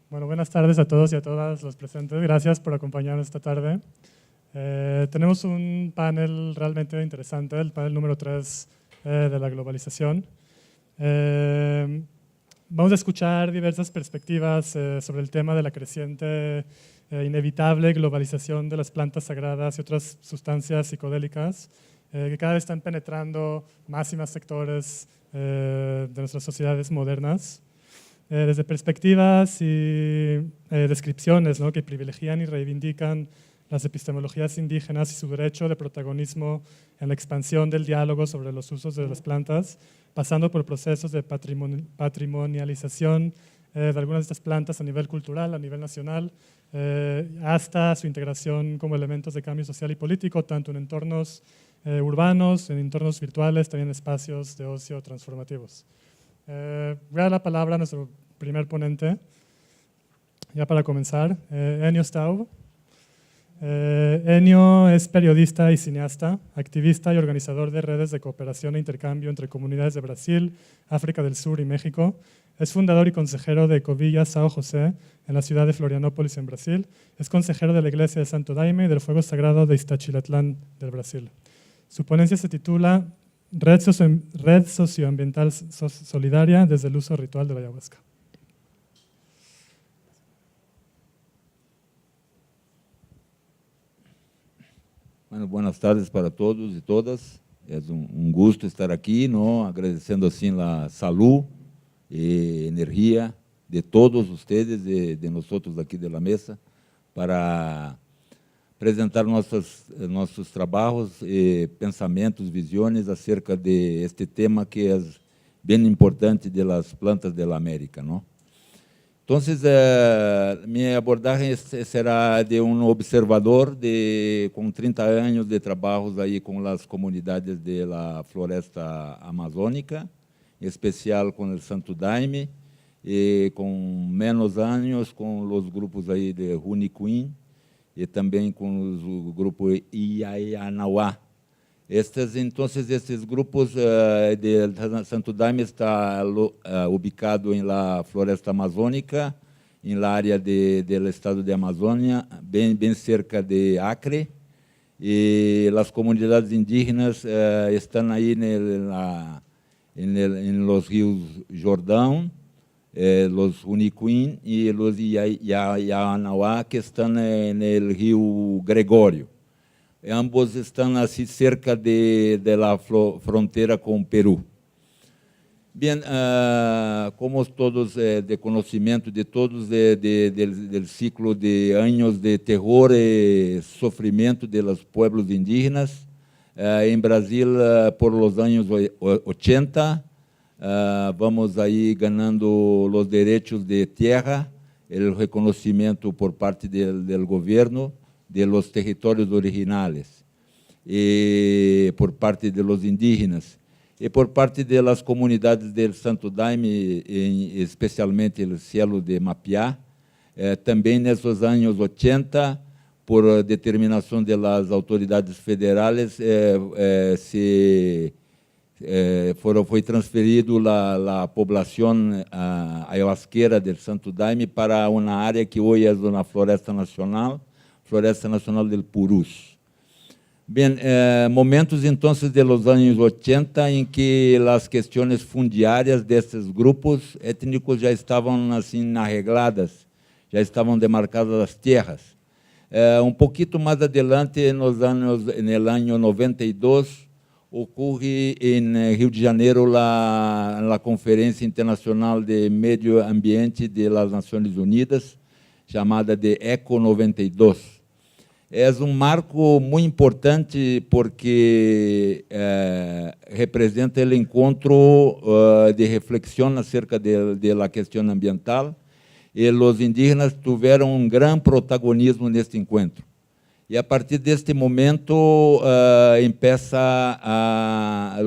Bueno, buenas tardes a todos y a todas los presentes. Gracias por acompañarnos esta tarde. Tenemos un panel realmente interesante, el panel número 3 de la globalización. Vamos a escuchar diversas perspectivas sobre el tema de la creciente, inevitable globalización de las plantas sagradas y otras sustancias psicodélicas que cada vez están penetrando más y más sectores de nuestras sociedades modernas. Desde perspectivas y descripciones, ¿no?, que privilegian y reivindican las epistemologías indígenas y su derecho de protagonismo en la expansión del diálogo sobre los usos de las plantas, pasando por procesos de patrimonialización de algunas de estas plantas a nivel cultural, a nivel nacional, hasta su integración como elementos de cambio social y político, tanto en entornos urbanos, en entornos virtuales, también en espacios de ocio transformativos. Voy a dar la palabra a nuestro primer ponente, ya para comenzar, Enio Staub. Enio es periodista y cineasta, activista y organizador de redes de cooperación e intercambio entre comunidades de Brasil, África del Sur y México. Es fundador y consejero de Ecovilla São José en la ciudad de Florianópolis, en Brasil. Es consejero de la iglesia de Santo Daime y del Fuego Sagrado de Iztachilatlán del Brasil. Su ponencia se titula Red Socioambiental Solidaria desde el uso ritual de la ayahuasca. Bueno, buenas tardes para todos y todas. Es un gusto estar aquí, ¿no? Agradeciendo así la salud y energía de todos ustedes, de nosotros aquí de la mesa, para apresentar nossos trabalhos, pensamentos, visões acerca de este tema que é bem importante das plantas da América, não? Então, minha abordagem será de observador com 30 anos de trabalhos aí com as comunidades da floresta amazônica, em especial com o Santo Daime, e com menos anos com os grupos aí de Runicuim, e também com o grupo Iaianauá. Esses grupos de Santo Daime está ubicado em la floresta amazônica, em la área do estado de Amazônia, bem cerca de Acre, e as comunidades indígenas estão aí em los rios Jordão, los Runicuim e los Iaianauá, que estão no rio Gregório. Ambos estão assim cerca da fronteira com o Peru. Bem, como todos de conhecimento de todos do ciclo de anos de terror e sofrimento dos pueblos indígenas, em Brasil, por los anos 80, vamos aí ganhando os direitos de terra, o reconhecimento por parte do governo de los territórios originais, e por parte de los indígenas, e por parte das comunidades del Santo Daime, especialmente o Cielo de Mapiá, também nesses anos 80, por determinação das autoridades federais, foi transferido a população ayahuasqueira del Santo Daime para uma área que hoje é uma Floresta Nacional del Purus. Bem, momentos então de los anos 80 em que as questões fundiárias desses grupos étnicos já estavam assim arregladas, já estavam demarcadas as terras. Pouquinho mais adelante, no ano 92, ocorre em Rio de Janeiro a Conferência Internacional de Meio Ambiente das Nações Unidas, chamada de ECO 92. É marco muito importante porque representa o encontro de reflexão acerca da questão ambiental, e os indígenas tiveram grande protagonismo neste encontro. E a partir deste momento,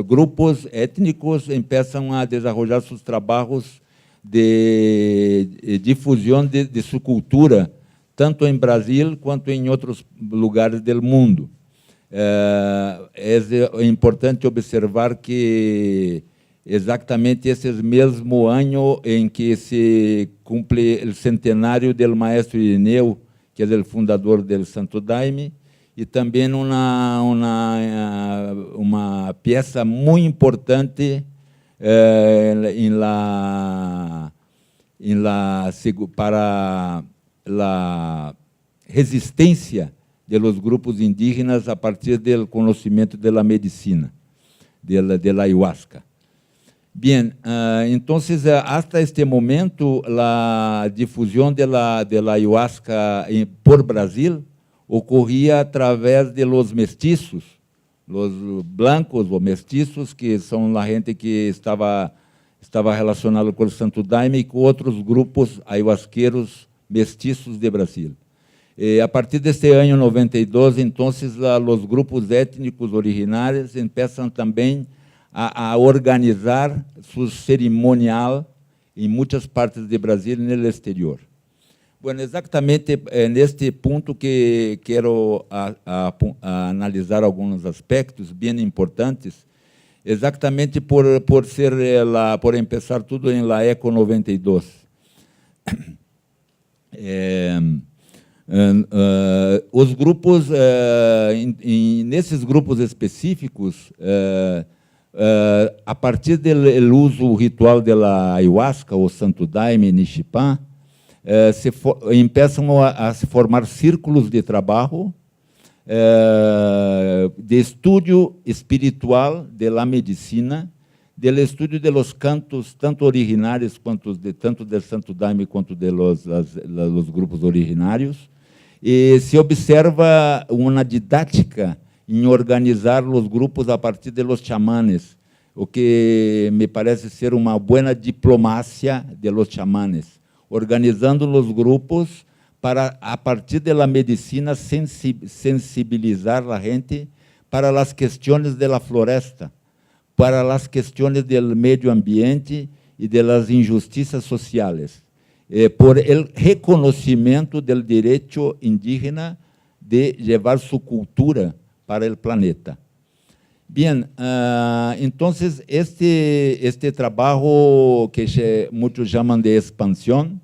grupos étnicos começam a desenvolver seus trabalhos de difusão de sua cultura, tanto em Brasil quanto em outros lugares do mundo. É importante observar que exatamente esse mesmo ano em que se cumpre o centenário do maestro Irineu, que é o fundador do Santo Daime, e também uma peça muito importante para a resistência de los grupos indígenas a partir do conhecimento da medicina, da ayahuasca. Bien, entonces, hasta este momento, la difusión de la ayahuasca por Brasil ocurría a través de los mestizos, los blancos o mestizos, que son la gente que estaba relacionada con el Santo Daime y con otros grupos ayahuasqueros mestizos de Brasil. A partir deste ano 92, entonces, los grupos étnicos originários empiezan também a organizar su cerimonial em muitas partes de Brasil e no exterior. Bueno, exatamente neste ponto que quero analisar alguns aspectos bem importantes, exatamente por começar tudo em la ECO 92. Os grupos, nesses grupos específicos, a partir do uso ritual da ayahuasca, ou Santo Daime, Nishipá, começam a se formar círculos de trabalho, de estudo espiritual da medicina, do estudo de los cantos, tanto originários, tanto do Santo Daime quanto de los grupos originários, e se observa uma didática em organizar os grupos a partir de los chamanes, o que me parece ser uma boa diplomacia de los chamanes, organizando os grupos para, a partir da medicina, sensibilizar a gente para as questões da floresta, para as questões do meio ambiente e das injustiças sociais, por el reconhecimento do direito indígena de levar sua cultura para o planeta. Bien, entonces este trabajo que muchos llaman de expansión,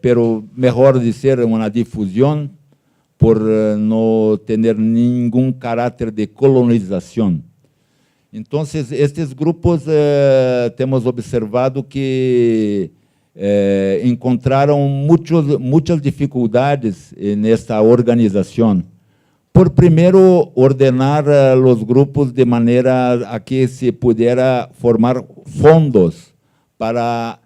pero mejor decir una difusión por no tener ningún carácter de colonización. Entonces, estes grupos temos observado que encontraram muitas dificuldades nesta organização. Por primeiro, ordenar os grupos de maneira a que se pudera formar fondos para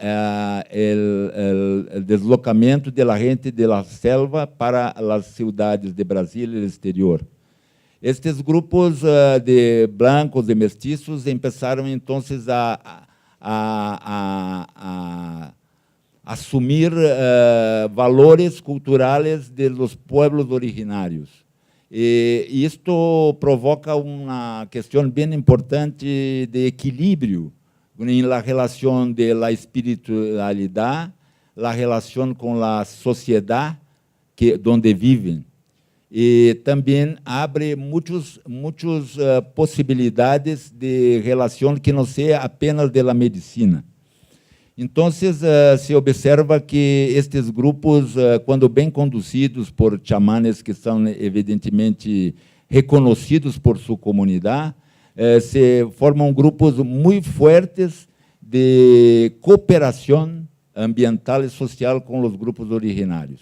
o deslocamento da gente da selva para as cidades de Brasil e exterior. Estes grupos de blancos e mestiços começaram, então, a assumir valores culturais de los pueblos originários. E isto provoca uma questão bem importante de equilíbrio na relação da espiritualidade, a relação com a sociedade onde vivem. E também abre muitas possibilidades de relação que não seja apenas da medicina. Então, se observa que estes grupos, quando bem conduzidos por chamanes que são evidentemente reconhecidos por sua comunidade, se formam grupos muito fortes de cooperação ambiental e social com os grupos originários.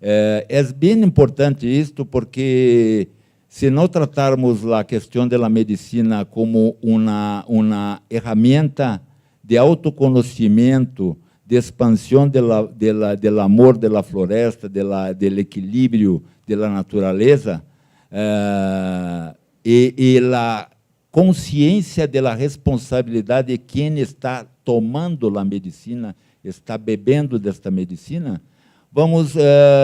É bem importante isto porque, se não tratarmos a questão da medicina como uma ferramenta de autoconhecimento, de expansão do amor da floresta, do equilíbrio da natureza, e a consciência da responsabilidade de quem está tomando a medicina, está bebendo desta medicina, vamos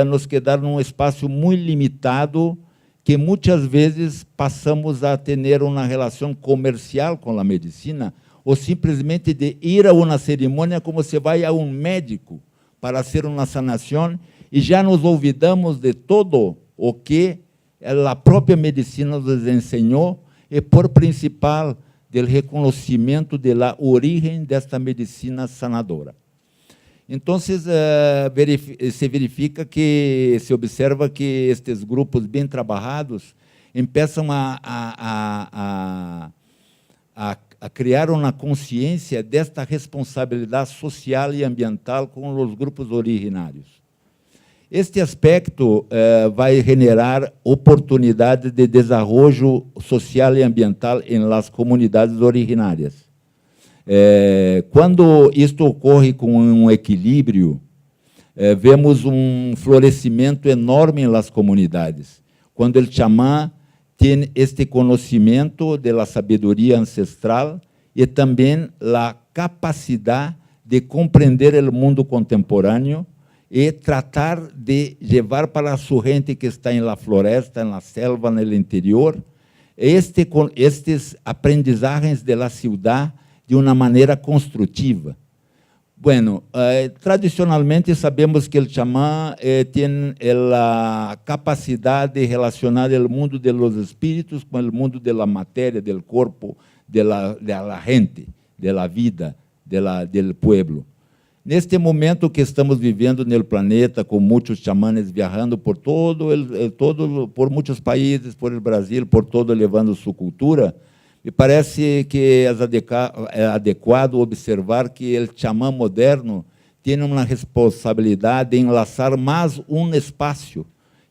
nos quedar num espaço muito limitado, que muitas vezes passamos a ter uma relação comercial com a medicina, ou simplesmente de ir a uma cerimônia como se vai a um médico para fazer uma sanação, e já nos olvidamos de todo o que a própria medicina nos ensinou, e por principal do reconhecimento da origem desta medicina sanadora. Então, se verifica que, se observa que estes grupos bem trabalhados começam a criar uma consciência desta responsabilidade social e ambiental com os grupos originários. Este aspecto vai generar oportunidades de desenvolvimento social e ambiental em las comunidades originárias. Quando isto ocorre com um equilíbrio, vemos um florescimento enorme em las comunidades. Quando o xamã tem este conhecimento da sabedoria ancestral e também a capacidade de compreender o mundo contemporâneo e tratar de levar para a sua gente que está na floresta, na selva, no interior, estes aprendizagens da cidade de uma maneira construtiva. Bueno, tradicionalmente sabemos que o xamã tem a capacidade de relacionar o mundo dos espíritos com o mundo da matéria, do corpo, da gente, da vida, do pueblo. Neste momento que estamos vivendo no planeta, com muitos xamanes viajando por por muitos países, por o Brasil, por todo, levando sua cultura, me parece que é adequado observar que o xamã moderno tem uma responsabilidade de enlaçar mais um espaço,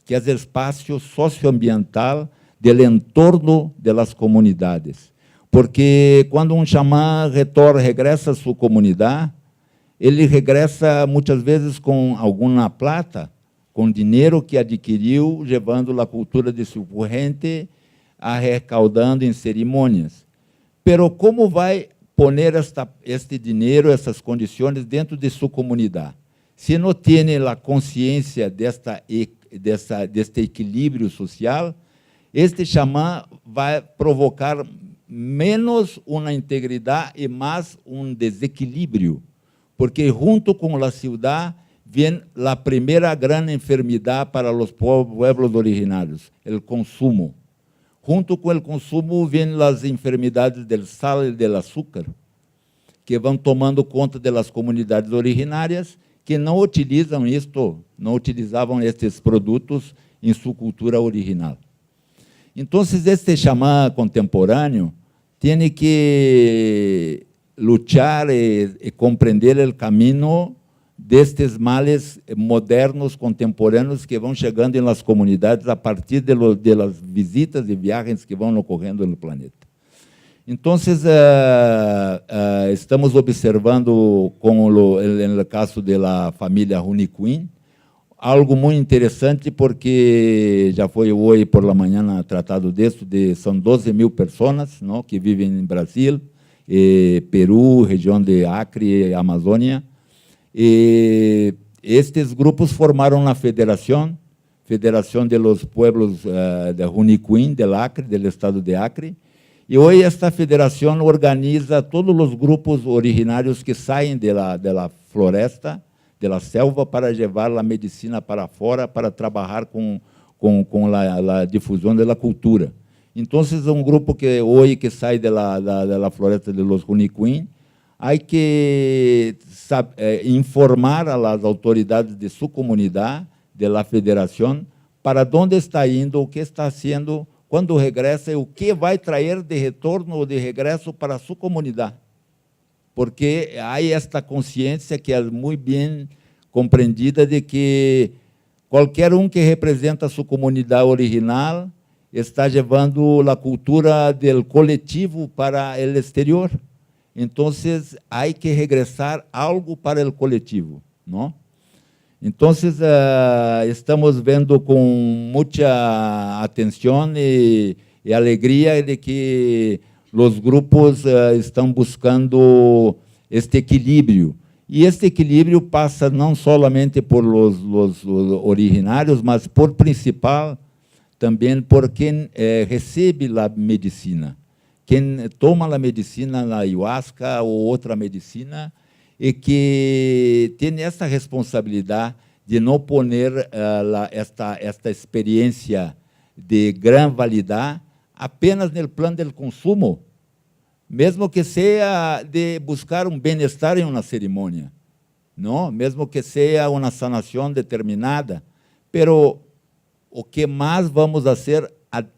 que é o espaço socioambiental do entorno das comunidades. Porque quando um xamã regressa à sua comunidade, ele regressa muitas vezes com alguma plata, com dinheiro que adquiriu, levando a cultura de sua gente, arrecaudando em cerimônias. Pero como vai poner este dinheiro, essas condições dentro de sua comunidade? Se não tem a consciência deste equilíbrio social, este xamã vai provocar menos uma integridade e mais um desequilíbrio, porque junto com a cidade vem a primeira grande enfermidade para os pueblos originários, o consumo. Junto com o consumo, vêm as enfermidades do sal e do açúcar, que vão tomando conta das comunidades originárias que não utilizam isto, não utilizavam estes produtos em sua cultura original. Então, este xamã contemporâneo tem que lutar e compreender o caminho destes males modernos, contemporâneos, que vão chegando nas comunidades a partir das visitas e viagens que vão ocorrendo no planeta. Então, estamos observando, como no caso da família Runicuim, algo muito interessante, porque já foi hoje por la manhã tratado disso, são 12.000 pessoas, não, que vivem em Brasil, Peru, região de Acre e Amazônia. E estes grupos formaram a Federação de los Pueblos de Runicuim, del Acre, do estado de Acre, e hoje esta federação organiza todos os grupos originários que saem da floresta, da selva, para levar a medicina para fora, para trabalhar com a difusão da cultura. Então, é um grupo que hoje que sai da floresta de los Runicuim, há que informar às autoridades de sua comunidade, da federação, para onde está indo, o que está sendo, quando regressa, e o que vai trazer de retorno ou de regresso para a sua comunidade. Porque há esta consciência que é muito bem compreendida de que qualquer que representa a sua comunidade original está levando a cultura do coletivo para o exterior. Então, há que regressar algo para o coletivo, não? Então, estamos vendo com muita atenção e alegria de que os grupos estão buscando este equilíbrio. E este equilíbrio passa não somente por os originários, mas por principal também por quem recebe a medicina. Quem toma a medicina, a ayahuasca ou outra medicina, e que tem essa responsabilidade de não poner esta experiência de grande validade apenas no plano do consumo. mesmo que seja de buscar um bem-estar em uma cerimônia, não? Mesmo que seja uma sanação determinada, pero o que mais vamos fazer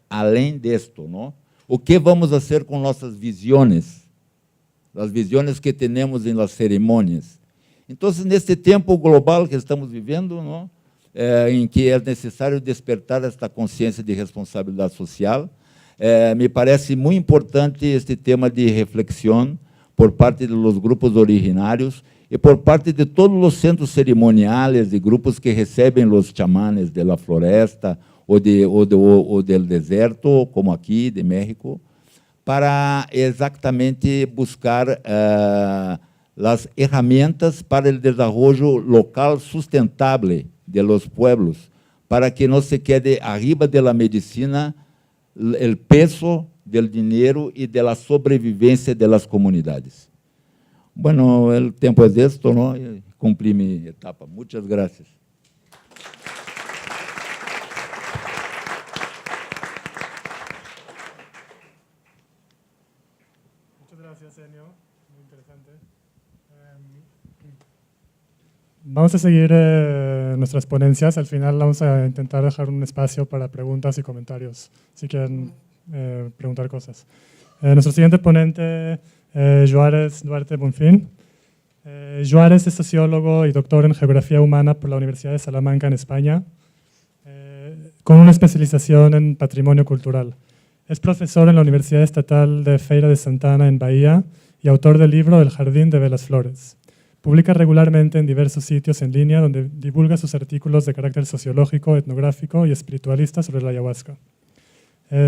além disto, não? O que vamos fazer com nossas visões, as visões que temos em las cerimônias. Então, neste tempo global que estamos vivendo, não? Em que é necessário despertar esta consciência de responsabilidade social, me parece muito importante este tema de reflexão por parte dos grupos originários e por parte de todos os centros cerimoniais e grupos que recebem os chamanes da floresta ou do deserto, como aqui, de México, para exatamente buscar as ferramentas para o desenvolvimento local sustentável de los pueblos, para que não se quede arriba de la medicina o peso do dinheiro e da sobrevivência das comunidades. Bueno, o tempo é esto, ¿no? Cumpri minha etapa. Muchas gracias. Muchas gracias, Enio. Muy interesante. Vamos a seguir nuestras ponencias. Al final vamos a intentar dejar un espacio para preguntas y comentarios, si quieren preguntar cosas. Nuestro siguiente ponente, Juárez Duarte Bonfín. Juárez es sociólogo y doctor en Geografía Humana por la Universidad de Salamanca, en España, con una especialización en Patrimonio Cultural. Es profesor en la Universidad Estatal de Feira de Santana, en Bahía, y autor del libro El Jardín de Belas Flores. Publica regularmente en diversos sitios en línea donde divulga sus artículos de carácter sociológico, etnográfico y espiritualista sobre la ayahuasca.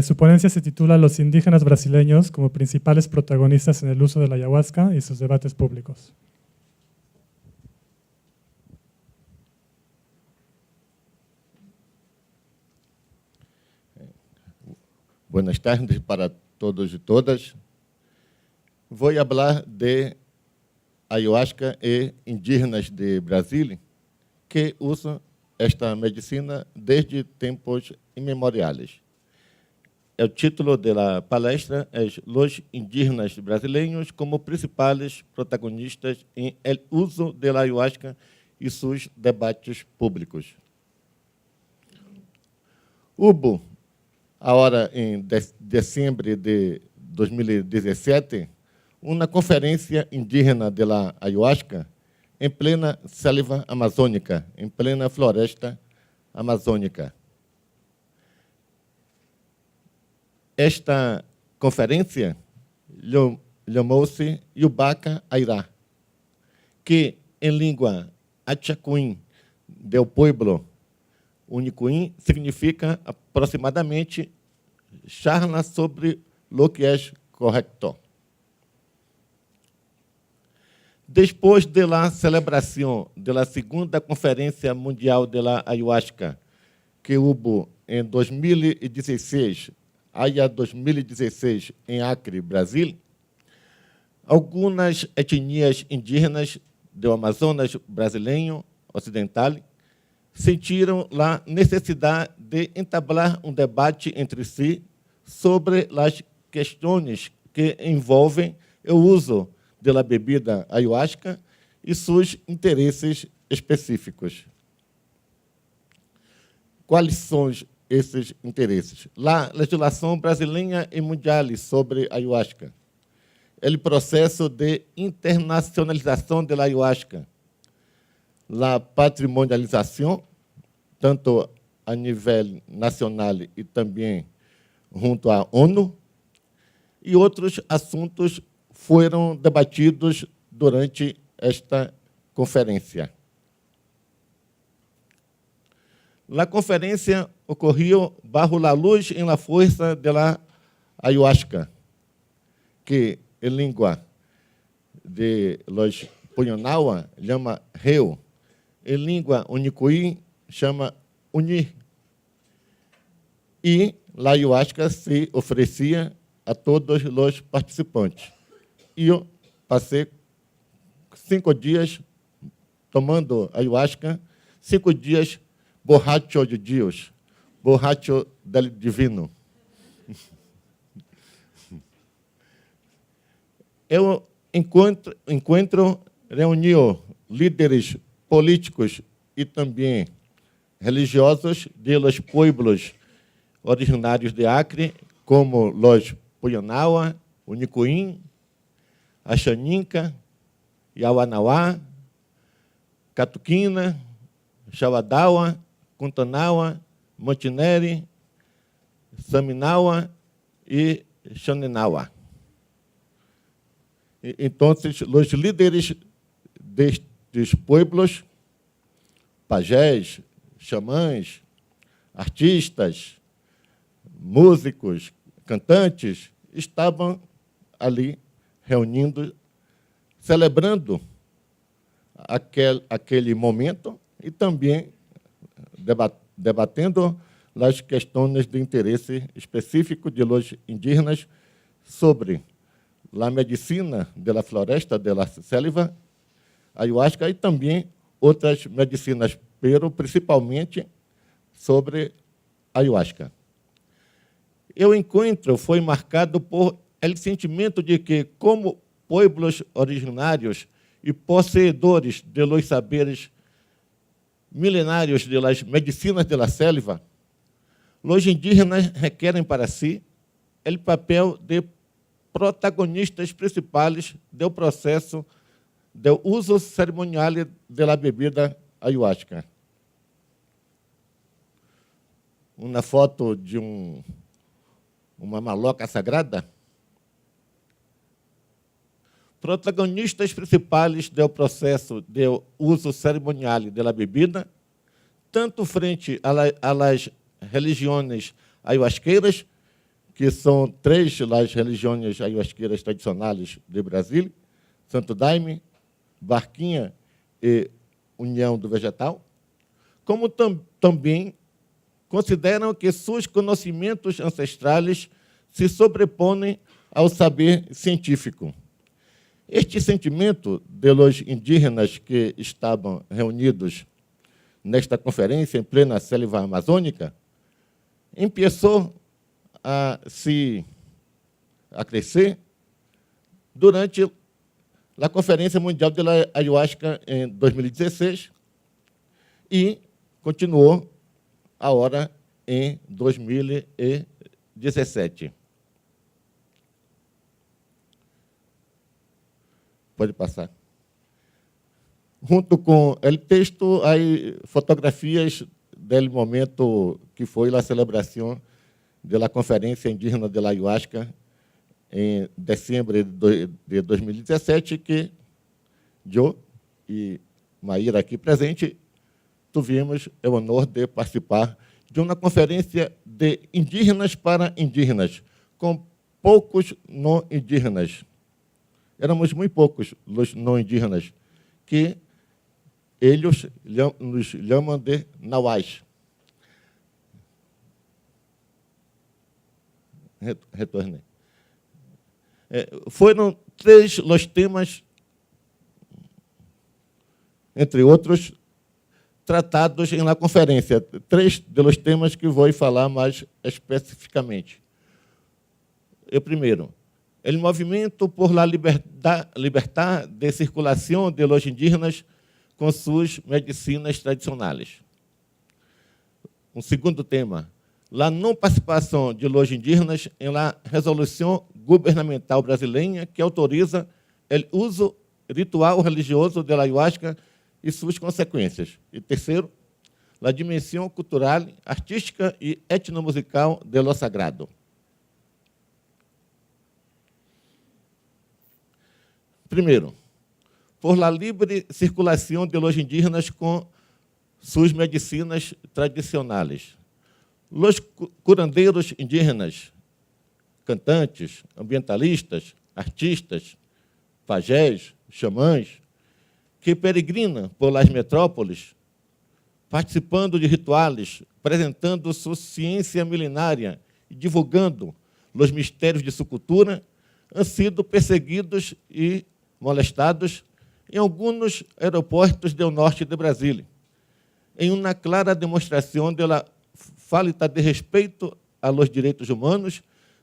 Su ponencia se titula Los indígenas brasileños como principales protagonistas en el uso de la ayahuasca y sus debates públicos. Buenas tardes para todos y todas. Voy a hablar de ayahuasca e indígenas de Brasil, que usam esta medicina desde tempos imemoriales. O título da palestra é Los indígenas brasileiros como principais protagonistas em el uso da ayahuasca e seus debates públicos. Hubo, agora em dezembro de 2017, uma conferência indígena da ayahuasca em plena selva amazônica, em plena floresta amazônica. Esta conferência chamou-se Yubaca Airá, que, em língua achacuim do pueblo unicuim, significa aproximadamente charla sobre o que é correto. Depois da celebração da segunda Conferência Mundial da Ayahuasca, que houve em 2016, aí 2016, em Acre, Brasil, algumas etnias indígenas do Amazonas brasileiro ocidental sentiram a necessidade de entablar um debate entre si sobre as questões que envolvem o uso da bebida ayahuasca e seus interesses específicos. Quais são esses interesses? A legislação brasileira e mundial sobre ayahuasca, o processo de internacionalização da ayahuasca, a patrimonialização, tanto a nível nacional e também junto à ONU, e outros assuntos foram debatidos durante esta conferência. A conferência ocorreu bajo a luz e a força da ayahuasca, que em língua de los Puyonawa chama Reu, em língua unicuí chama Uni. E a ayahuasca se oferecia a todos os participantes. E eu passei 5 dias tomando ayahuasca, 5 dias borracho de Deus, borracho del divino. o encontro reuniu líderes políticos e também religiosos de los pueblos originários de Acre, como los Puyanawa, Unicuim, Axaninca, Yawanawá, Catuquina, Xawadawa, Cuntanawa, Montineri, Saminawa e Xanenawa. Então, os líderes destes pueblos, pajés, xamãs, artistas, músicos, cantantes, estavam ali reunindo, celebrando aquele momento e também debatendo as questões de interesse específico de los indígenas sobre a medicina da floresta, da selva, ayahuasca e também outras medicinas, pero principalmente sobre ayahuasca. O encontro foi marcado por o sentimento de que, como pueblos originários e possuidores de los saberes milenários de las medicinas de la selva, os indígenas requerem para si o papel de protagonistas principais do processo do uso cerimonial da bebida ayahuasca. Uma foto de uma maloca sagrada. Protagonistas principais do processo do uso cerimonial da bebida, tanto frente às religiões ayahuasqueiras, que são 3 as religiões ayahuasqueiras tradicionais do Brasil, Santo Daime, Barquinha e União do Vegetal, como também consideram que seus conhecimentos ancestrais se sobrepõem ao saber científico. Este sentimento de los indígenas que estavam reunidos nesta conferência em plena selva amazônica começou a crescer durante a Conferência Mundial de la Ayahuasca em 2016 e continuou agora em 2017. Pode passar. Junto com o texto, há fotografias do momento que foi a celebração da Conferência Indígena de la Ayahuasca em dezembro de 2017, que eu e Maíra aqui presente tivemos o honor de participar de uma conferência de indígenas para indígenas, com poucos não indígenas. Éramos muito poucos os não indígenas, que eles nos chamam de nauás. Retornei. Foram 3 os temas, entre outros, tratados na conferência. 3 dos temas que vou falar mais especificamente. O primeiro, o movimento por la libertad de circulação de los indígenas com suas medicinas tradicionais. Um segundo tema, a não participação de los indígenas em la resolução governamental brasileira que autoriza o uso ritual religioso da ayahuasca e suas consequências. E terceiro, a dimensão cultural, artística e etnomusical de lo sagrado. Primeiro, por la livre circulação de los indígenas com suas medicinas tradicionais. Los curandeiros indígenas, cantantes, ambientalistas, artistas, pajés, xamãs, que peregrinam por las metrópoles, participando de rituais, apresentando sua ciência milenária e divulgando os mistérios de sua cultura, han sido perseguidos e molestados em alguns aeroportos do norte de Brasília, em uma clara demonstração da falta de respeito aos direitos humanos,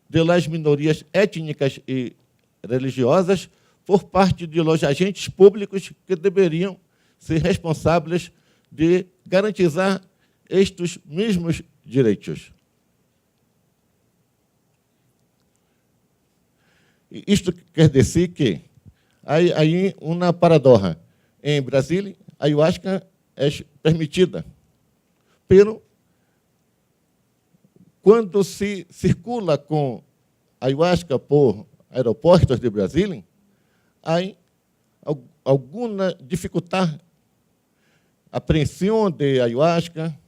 das minorias étnicas e religiosas por parte de los agentes públicos que deveriam ser responsáveis de garantizar estes mesmos direitos. Isto quer dizer que há aí uma paradoxa. Em Brasília, a ayahuasca é permitida, pero quando se circula com ayahuasca por aeroportos de Brasília, há alguma dificuldade, apreensão de ayahuasca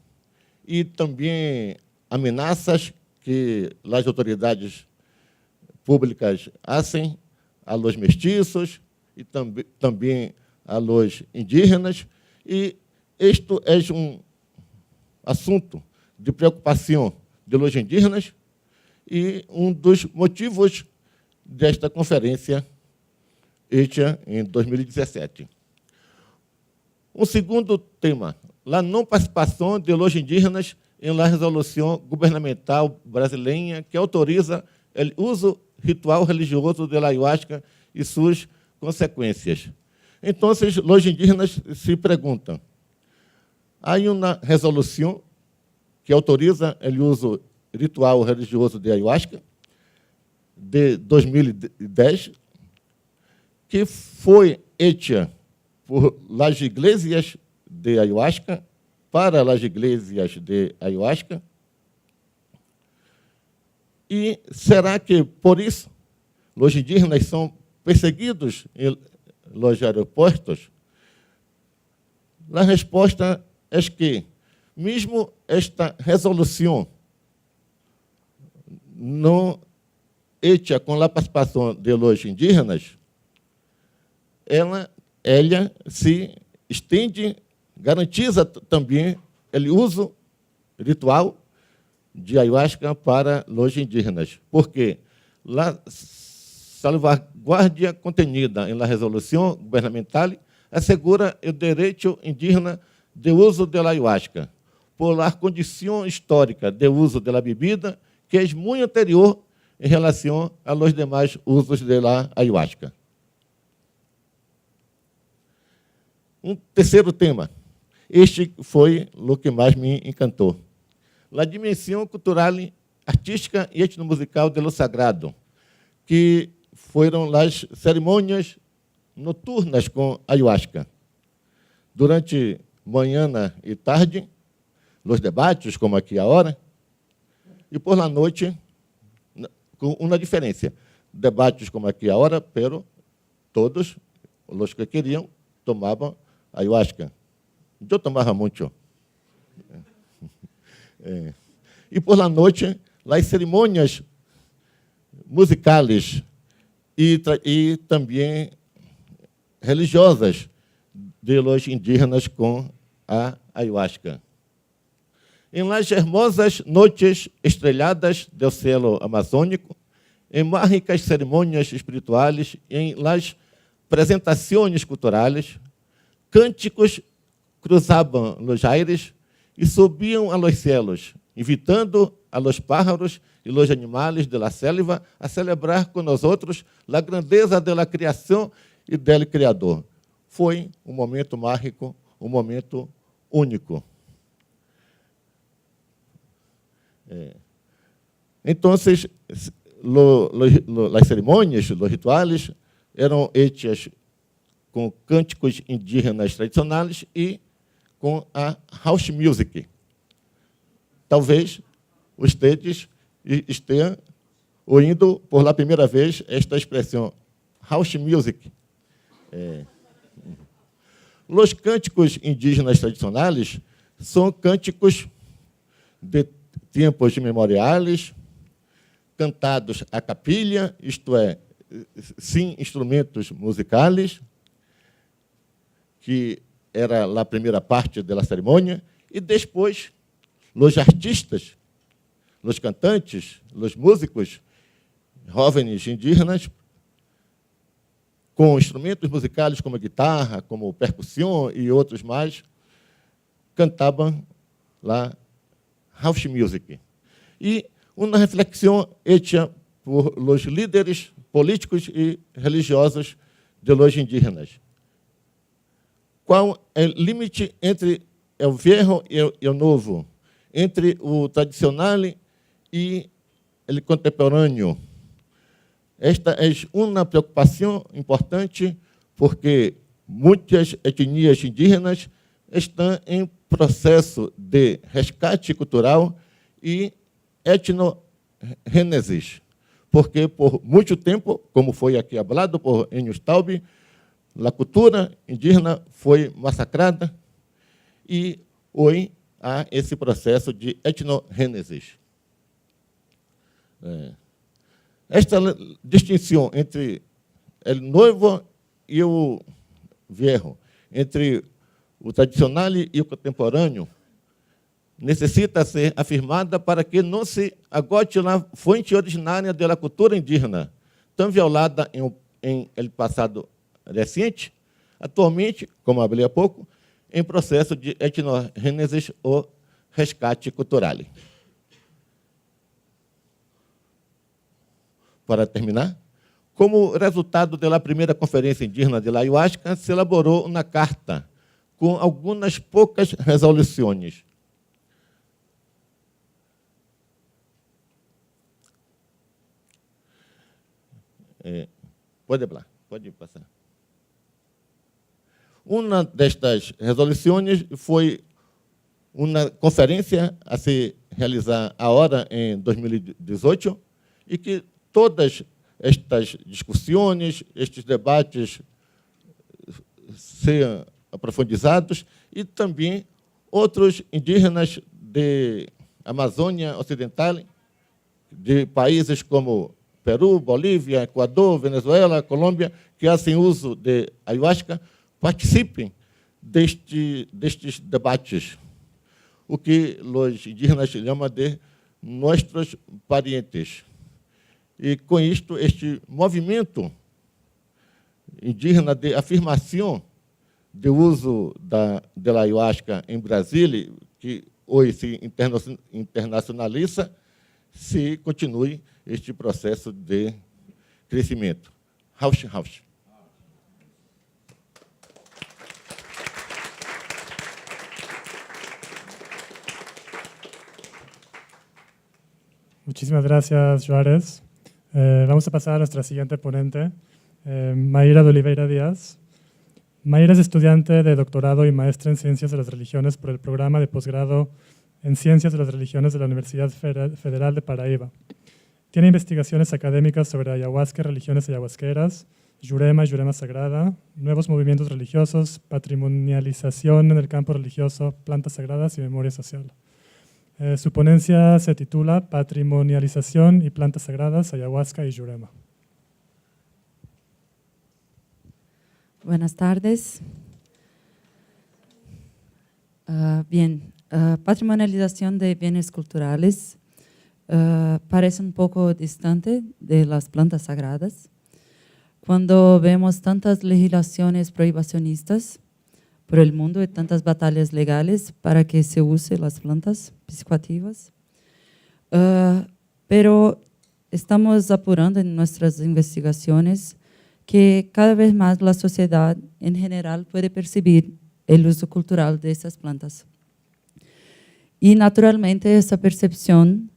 e também ameaças que as autoridades públicas fazem a los mestiços e também a los indígenas, e isto é assunto de preocupação de los indígenas e dos motivos desta conferência hecha em 2017. Segundo tema, a não participação de los indígenas em la resolução governamental brasileira que autoriza o uso ritual religioso da ayahuasca e suas consequências. Então, os indígenas se perguntam, há uma resolução que autoriza o uso ritual religioso de ayahuasca, de 2010, que foi hecha por las igrejas de ayahuasca, para as igrejas de ayahuasca. E será que, por isso, os indígenas são perseguidos nos aeroportos? A resposta é que, mesmo esta resolução não hecha com a participação de los indígenas, ela se estende, garantiza também o uso ritual de ayahuasca para os indígenas, porque a salvaguardia contenida na resolução governamental assegura o direito indígena de uso da ayahuasca, por a condição histórica de uso da bebida, que é muito anterior em relação aos demais usos da ayahuasca. Terceiro tema. Este foi o que mais me encantou. A dimensão cultural, artística e etnomusical do sagrado, que foram as cerimônias noturnas com ayahuasca. Durante manhã e tarde, os debates, como aqui agora, e por la noite, com uma diferença. Debates como aqui agora, pero todos os que queriam tomavam ayahuasca. Eu tomava muito. E por la noite, as cerimônias musicais e também religiosas de los indígenas com a ayahuasca. Em las hermosas noites estreladas do céu amazônico, em mágicas cerimônias espirituais, em las apresentações culturais, cânticos cruzavam os aires e subiam a los céus, invitando a los pájaros e los animais de la selva a celebrar com nós outros a grandeza da criação e do Criador. Foi um momento mágico, um momento único. Então, as cerimônias, os rituais, eram hechas com cânticos indígenas tradicionais e com a house music. Talvez vocês estejam ouvindo por primeira vez esta expressão, house music. Os cânticos indígenas tradicionais são cânticos de tempos memoriais, cantados a capilha, isto é, sem instrumentos musicais, que era a primeira parte da cerimônia, e depois, os artistas, os cantantes, os músicos, jovens indígenas, com instrumentos musicais como guitarra, como percussão e outros mais, cantavam lá house music. E uma reflexão hecha por los líderes políticos e religiosos de los indígenas. Qual é o limite entre o velho e o novo, entre o tradicional e o contemporâneo? Esta é uma preocupação importante porque muitas etnias indígenas estão em processo de resgate cultural e etnogênesis, porque por muito tempo, como foi aqui falado por Enio Staub, a cultura indígena foi massacrada e hoje há esse processo de etnogênesis. Esta distinção entre o novo e o velho, entre o tradicional e o contemporâneo, necessita ser afirmada para que não se agote na fonte originária da cultura indígena, tão violada em el passado recente, atualmente, como falei há pouco, em processo de etnogênesis ou resgate cultural. Para terminar, como resultado da primeira conferência indígena de Ayahuasca, se elaborou uma carta com algumas poucas resoluções. Pode passar. Uma destas resoluções foi uma conferência a se realizar agora em 2018 e que todas estas discussões, estes debates sejam aprofundizados e também outros indígenas de Amazônia Ocidental, de países como Peru, Bolívia, Equador, Venezuela, Colômbia, que fazem uso de ayahuasca, participem destes debates, o que os indígenas chamam de nossos parientes. E, com isto, este movimento indígena de afirmação do uso da ayahuasca em Brasília, que hoje se internacionaliza, se continue este processo de crescimento. Rausch. Muchísimas gracias, Juárez. Vamos a pasar a nuestra siguiente ponente, Mayra de Oliveira Díaz. Mayra es estudiante de doctorado y maestra en Ciencias de las Religiones por el programa de posgrado en Ciencias de las Religiones de la Universidad Federal de Paraíba. Tiene investigaciones académicas sobre ayahuasca y religiones ayahuasqueras, Jurema y Jurema Sagrada, nuevos movimientos religiosos, patrimonialización en el campo religioso, plantas sagradas y memoria social. Su ponencia se titula Patrimonialización y plantas sagradas, ayahuasca y Jurema. Buenas tardes. Patrimonialización de bienes culturales parece un poco distante de las plantas sagradas. Cuando vemos tantas legislaciones prohibicionistas por el mundo y tantas batallas legales para que se use las plantas psicoactivas, pero estamos apurando en nuestras investigaciones que cada vez más la sociedad en general puede percibir el uso cultural de esas plantas. Y naturalmente esa percepción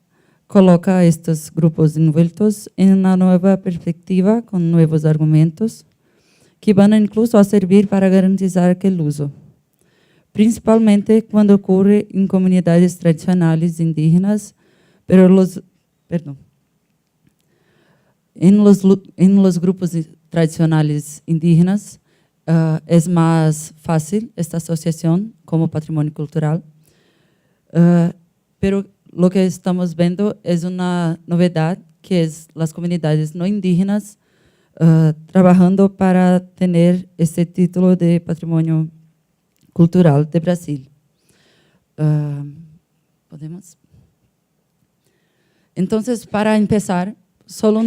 coloca a estos grupos envueltos en una nueva perspectiva con nuevos argumentos que van incluso a servir para garantizar aquel uso, principalmente cuando ocurre en comunidades tradicionales indígenas, pero en los grupos tradicionales indígenas es más fácil esta asociación como patrimonio cultural, pero lo que estamos viendo es una novedad, que es las comunidades no indígenas trabajando para tener este título de patrimonio cultural de Brasil. ¿Podemos? Entonces, para empezar, solo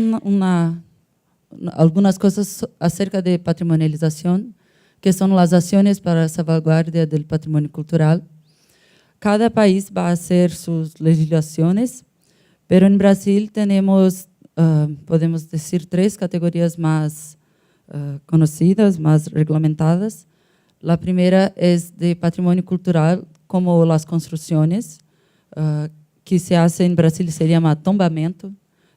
algunas cosas acerca de patrimonialización, que son las acciones para la salvaguardia del patrimonio cultural. Cada país va a hacer sus legislaciones, pero en Brasil tenemos podemos decir, 3 categorías más conocidas, más reglamentadas. La primera es de patrimonio cultural, como las construcciones, que se hace en Brasil, se llama tombamento,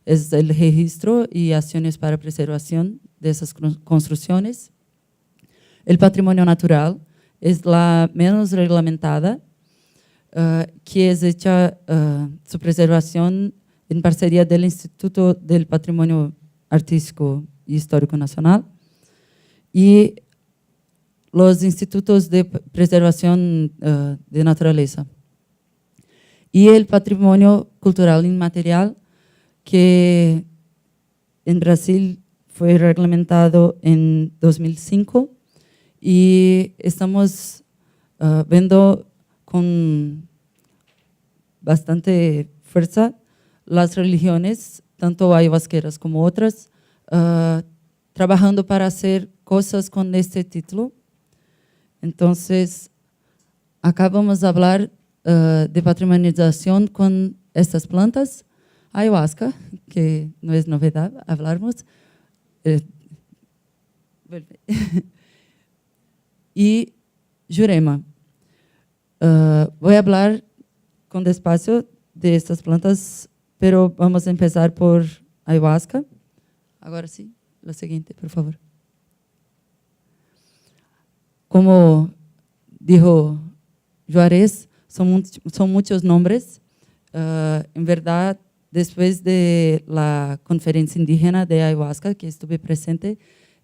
es el registro y acciones para preservación de esas construcciones. El patrimonio natural es la menos reglamentada, que es hecha su preservación en parcería del Instituto del Patrimonio Artístico y Histórico Nacional y los institutos de preservación de naturaleza. Y el patrimonio cultural inmaterial, que en Brasil fue reglamentado en 2005 y estamos viendo con bastante fuerza las religiones, tanto ayahuasqueras como otras, trabajando para hacer cosas con este título. Entonces, acá vamos a hablar de patrimonialización con estas plantas, ayahuasca, que no es novedad hablarmos, y Jurema. Voy a hablar con despacio de estas plantas, pero vamos a empezar por ayahuasca. Agora sí, la siguiente, por favor. Como dijo Juárez, son muchos nombres. En verdad, después de la conferencia indígena de ayahuasca, que estuve presente,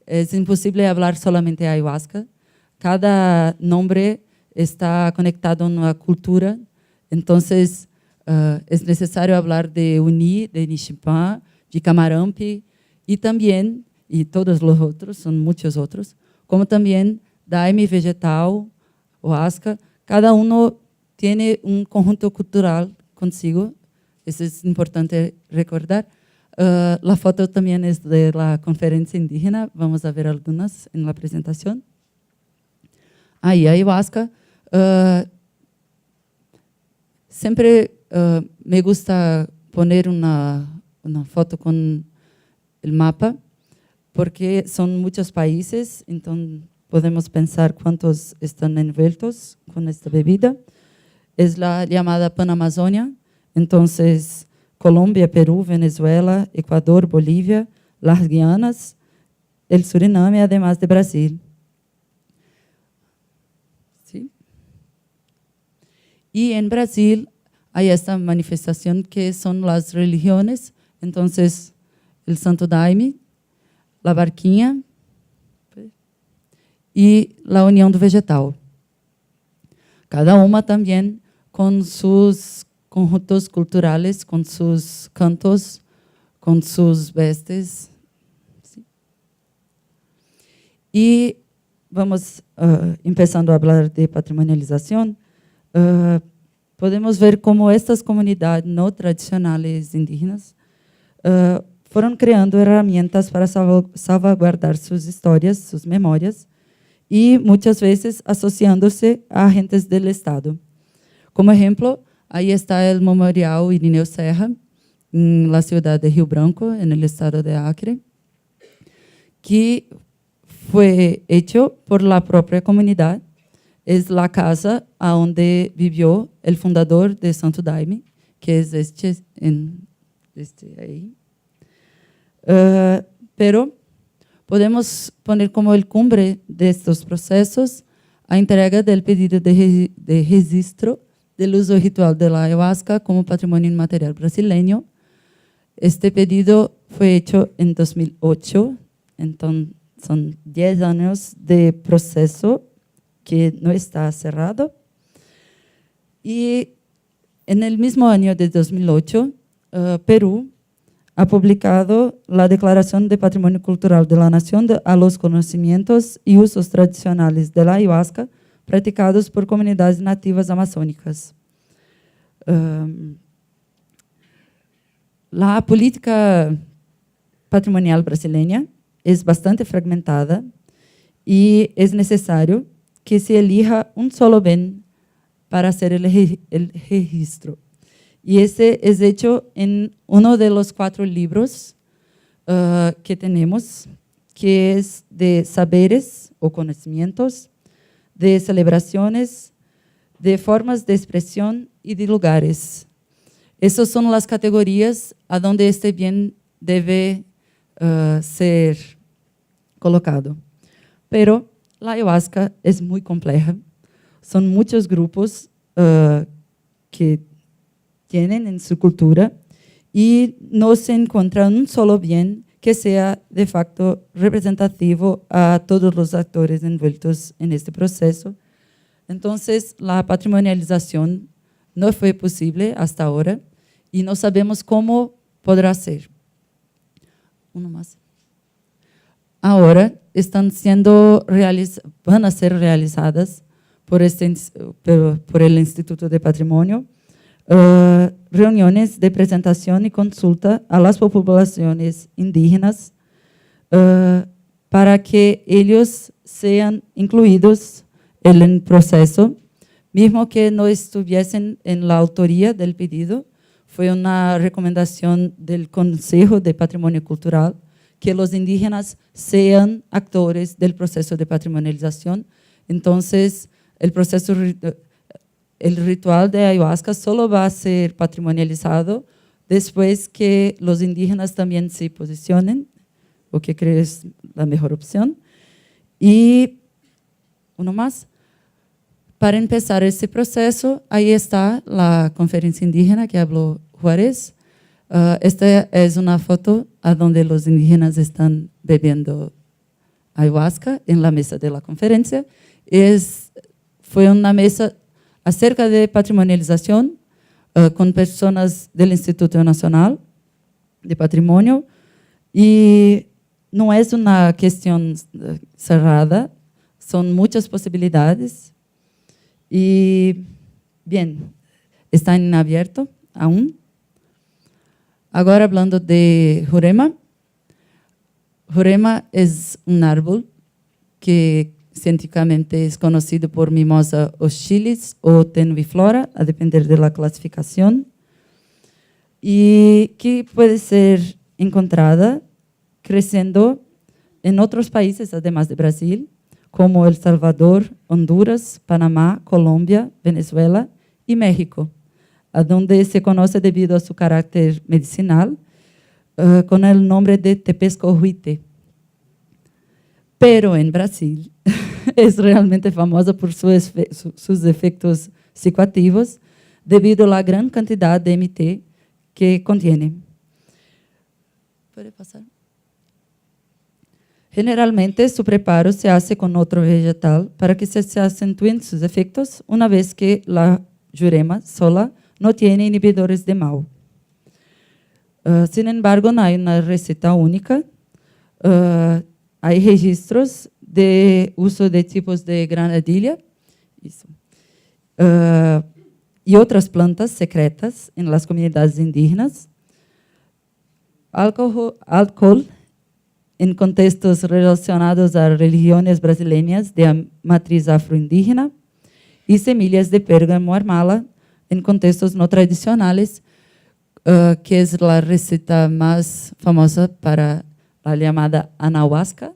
es imposible hablar solamente de ayahuasca. Cada nombre está conectado a una cultura, entonces es necesario hablar de Uni, de Nishipá, de Camarampi, y también, y todos los otros, son muchos otros, como también Daime vegetal, Huasca. Cada uno tiene un conjunto cultural consigo, eso es importante recordar. La foto también es de la conferencia indígena, vamos a ver algunas en la presentación. Ahí, ayahuasca. Siempre me gusta poner una foto con el mapa, porque son muchos países, entonces podemos pensar cuántos están envueltos con esta bebida. Es la llamada Panamazonia, entonces Colombia, Perú, Venezuela, Ecuador, Bolivia, las Guianas, el Suriname, además de Brasil. ¿Sí? Y en Brasil hay esta manifestación que son las religiones, entonces el Santo Daime, la Barquinha y la Unión do Vegetal. Cada una también con sus conjuntos culturales, con sus cantos, con sus vestes. ¿Sí? Y vamos empezando a hablar de patrimonialización. Podemos ver cómo estas comunidades no tradicionales indígenas fueron creando herramientas para salvaguardar sus historias, sus memorias, y muchas veces asociándose a agentes del Estado. Como ejemplo, ahí está el Memorial Irineu Serra, en la ciudad de Rio Branco, en el estado de Acre, que fue hecho por la propia comunidad. Es la casa donde vivió el fundador de Santo Daime, que es este ahí. Pero podemos poner como el cumbre de estos procesos a entrega del pedido de registro del uso ritual de la ayahuasca como patrimonio inmaterial brasileño. Este pedido fue hecho en 2008, entonces son 10 años de proceso que no está cerrado. Y en el mismo año de 2008, Perú ha publicado la Declaración de Patrimonio Cultural de la Nación a los conocimientos y usos tradicionales de la ayahuasca practicados por comunidades nativas amazónicas. La política patrimonial brasileña es bastante fragmentada y es necesario que se elija un solo bien para hacer el registro. Y ese es hecho en uno de los 4 libros que tenemos, que es de saberes o conocimientos, de celebraciones, de formas de expresión y de lugares. Esas son las categorías a donde este bien debe ser colocado. Pero la ayahuasca es muy compleja. Son muchos grupos que tienen en su cultura y no se encuentra un solo bien que sea de facto representativo a todos los actores envueltos en este proceso. Entonces, la patrimonialización no fue posible hasta ahora y no sabemos cómo podrá ser. Uno más. Ahora van a ser realizadas por el Instituto de Patrimonio reuniones de presentación y consulta a las poblaciones indígenas para que ellos sean incluidos en el proceso, mismo que no estuviesen en la autoría del pedido. Fue una recomendación del Consejo de Patrimonio Cultural que los indígenas sean actores del proceso de patrimonialización. Entonces, el ritual de ayahuasca solo va a ser patrimonializado después que los indígenas también se posicionen, o que creo es la mejor opción. Y uno más. Para empezar ese proceso, ahí está la conferencia indígena que habló Juárez. Esta es una foto a donde los indígenas están bebiendo ayahuasca en la mesa de la conferencia. Fue una mesa acerca de patrimonialización con personas del Instituto Nacional de Patrimonio y no es una cuestión cerrada, son muchas posibilidades y bien, está en abierto aún. Ahora hablando de Jurema. Jurema es un árbol que científicamente es conocido por Mimosa oscilis o tenuiflora, a depender de la clasificación, y que puede ser encontrada creciendo en otros países, además de Brasil, como El Salvador, Honduras, Panamá, Colombia, Venezuela y México, a donde se conoce debido a su carácter medicinal con el nombre de tepescohuite. Pero en Brasil es realmente famosa por sus efectos psicoactivos debido a la gran cantidad de DMT que contiene. ¿Puede pasar? Generalmente, su preparo se hace con otro vegetal para que se acentúen sus efectos una vez que la Jurema sola no tiene inhibidores de MAO. Sin embargo, no hay una receta única. Hay registros de uso de tipos de granadilla y otras plantas secretas en las comunidades indígenas. Alcohol en contextos relacionados a religiones brasileñas de matriz afroindígena y semillas de pérgamo armala en contextos no tradicionales, que es la receta más famosa para la llamada anahuasca,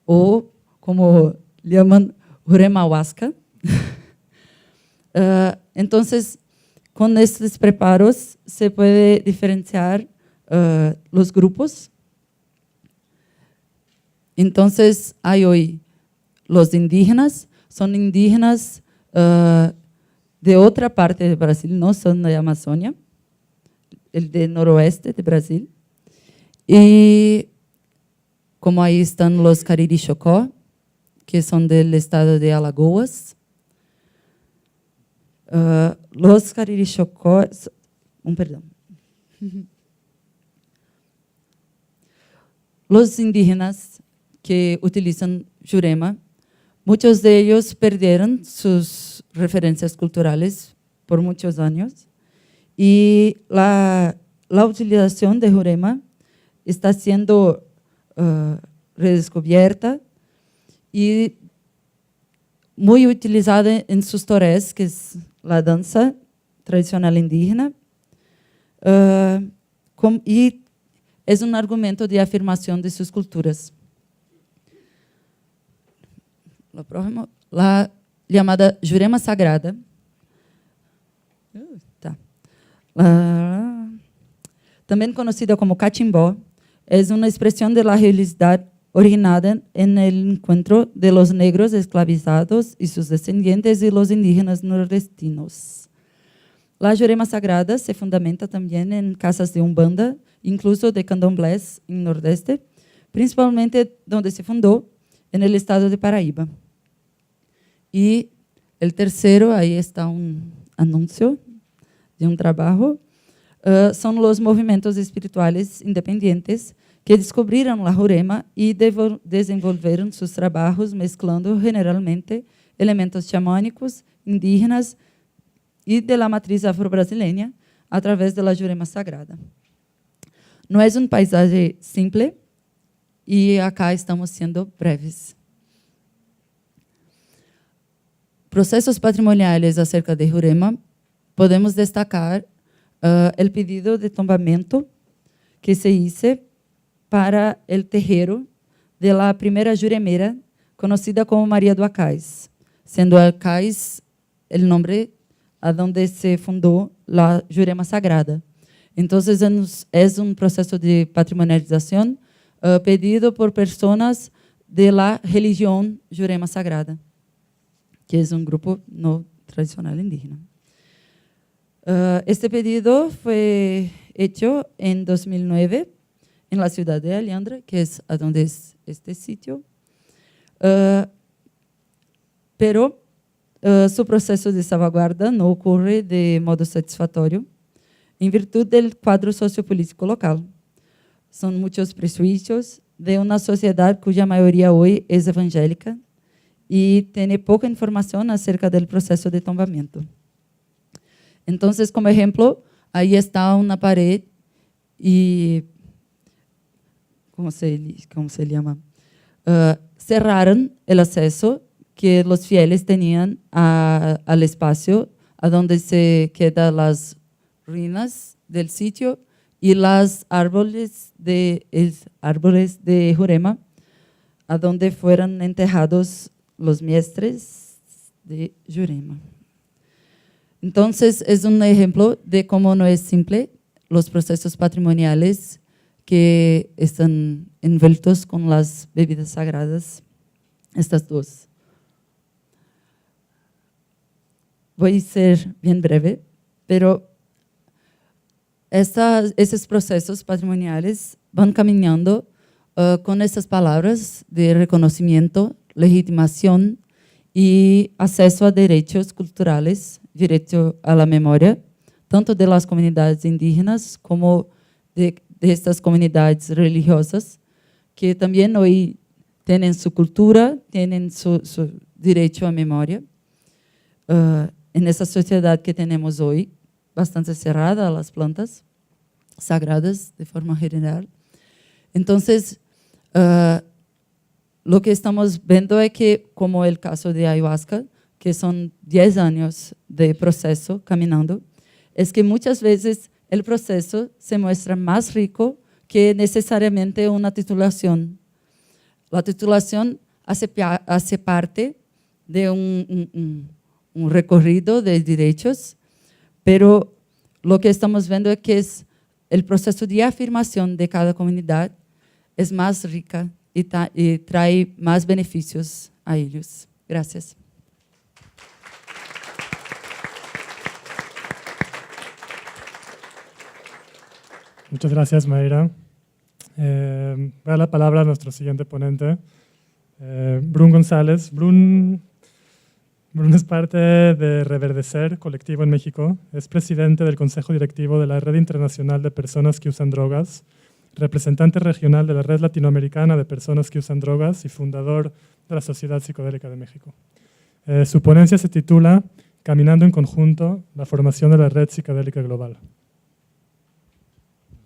o como llaman juremahuasca. Entonces, con estos preparos se puede diferenciar los grupos. Entonces, hay hoy los indígenas, son indígenas de otra parte de Brasil, no son de Amazonia, el de noroeste de Brasil. Y como ahí están los Cariri Chocó, que son del estado de Alagoas. Los Cariri Chocó, perdón. Los indígenas que utilizan Jurema, muchos de ellos perdieron sus referencias culturales por muchos años y la utilización de Jurema está siendo redescubierta y muy utilizada en sus torés, que es la danza tradicional indígena, y es un argumento de afirmación de sus culturas. Lo próximo, la llamada Jurema Sagrada. También conocida como cachimbó, es una expresión de la religiosidad originada en el encuentro de los negros esclavizados y sus descendientes y los indígenas nordestinos. La Jurema Sagrada se fundamenta también en casas de umbanda, incluso de candomblés en Nordeste, principalmente donde se fundó, en el estado de Paraíba. Y el tercero, ahí está un anuncio de un trabajo, son los movimientos espirituales independientes que descubrieron la Jurema y desenvolveron sus trabajos mezclando generalmente elementos chamânicos, indígenas y de la matriz afro-brasileña a través de la Jurema Sagrada. No es un paisaje simple y acá estamos siendo breves. Procesos patrimoniales acerca de Jurema, podemos destacar el pedido de tombamento que se hizo para el terreiro de la primera juremera, conocida como María do Acais, siendo Acais el nombre a donde se fundó la Jurema Sagrada. Entonces, es un proceso de patrimonialización pedido por personas de la religión Jurema Sagrada, que es un grupo no tradicional indígena. Este pedido fue hecho en 2009 en la ciudad de Alhandra, que es a donde es este sitio, pero su proceso de salvaguarda no ocurre de modo satisfactorio en virtud del cuadro sociopolítico local. Son muchos prejuicios de una sociedad cuya mayoría hoy es evangélica y tiene poca información acerca del proceso de tombamiento. Entonces, como ejemplo, ahí está una pared y, ¿cómo se llama? Cerraron el acceso que los fieles tenían al espacio a donde se quedan las ruinas del sitio y los árboles de Jurema, a donde fueron enterrados los maestres de Jurema. Entonces, es un ejemplo de cómo no es simple los procesos patrimoniales que están envueltos con las bebidas sagradas, estas dos. Voy a ser bien breve, pero esos procesos patrimoniales van caminando con estas palabras de reconocimiento, legitimación y acceso a derechos culturales, derecho a la memoria, tanto de las comunidades indígenas como de estas comunidades religiosas, que también hoy tienen su cultura, tienen su derecho a memoria. En esa sociedad que tenemos hoy, bastante cerrada a las plantas sagradas de forma general. Entonces, lo que estamos viendo es que, como el caso de ayahuasca, que son 10 años de proceso caminando, es que muchas veces el proceso se muestra más rico que necesariamente una titulación. La titulación hace parte de un recorrido de derechos, pero lo que estamos viendo es que el proceso de afirmación de cada comunidad es más rica y trae más beneficios a ellos. Gracias. Muchas gracias, Mayra. Voy a dar la palabra a nuestro siguiente ponente, Brun González. Brun es parte de Reverdecer, colectivo en México. Es presidente del Consejo Directivo de la Red Internacional de Personas que Usan Drogas, representante regional de la Red Latinoamericana de Personas que Usan Drogas y fundador de la Sociedad Psicodélica de México. Su ponencia se titula Caminando en conjunto, la formación de la Red Psicodélica Global.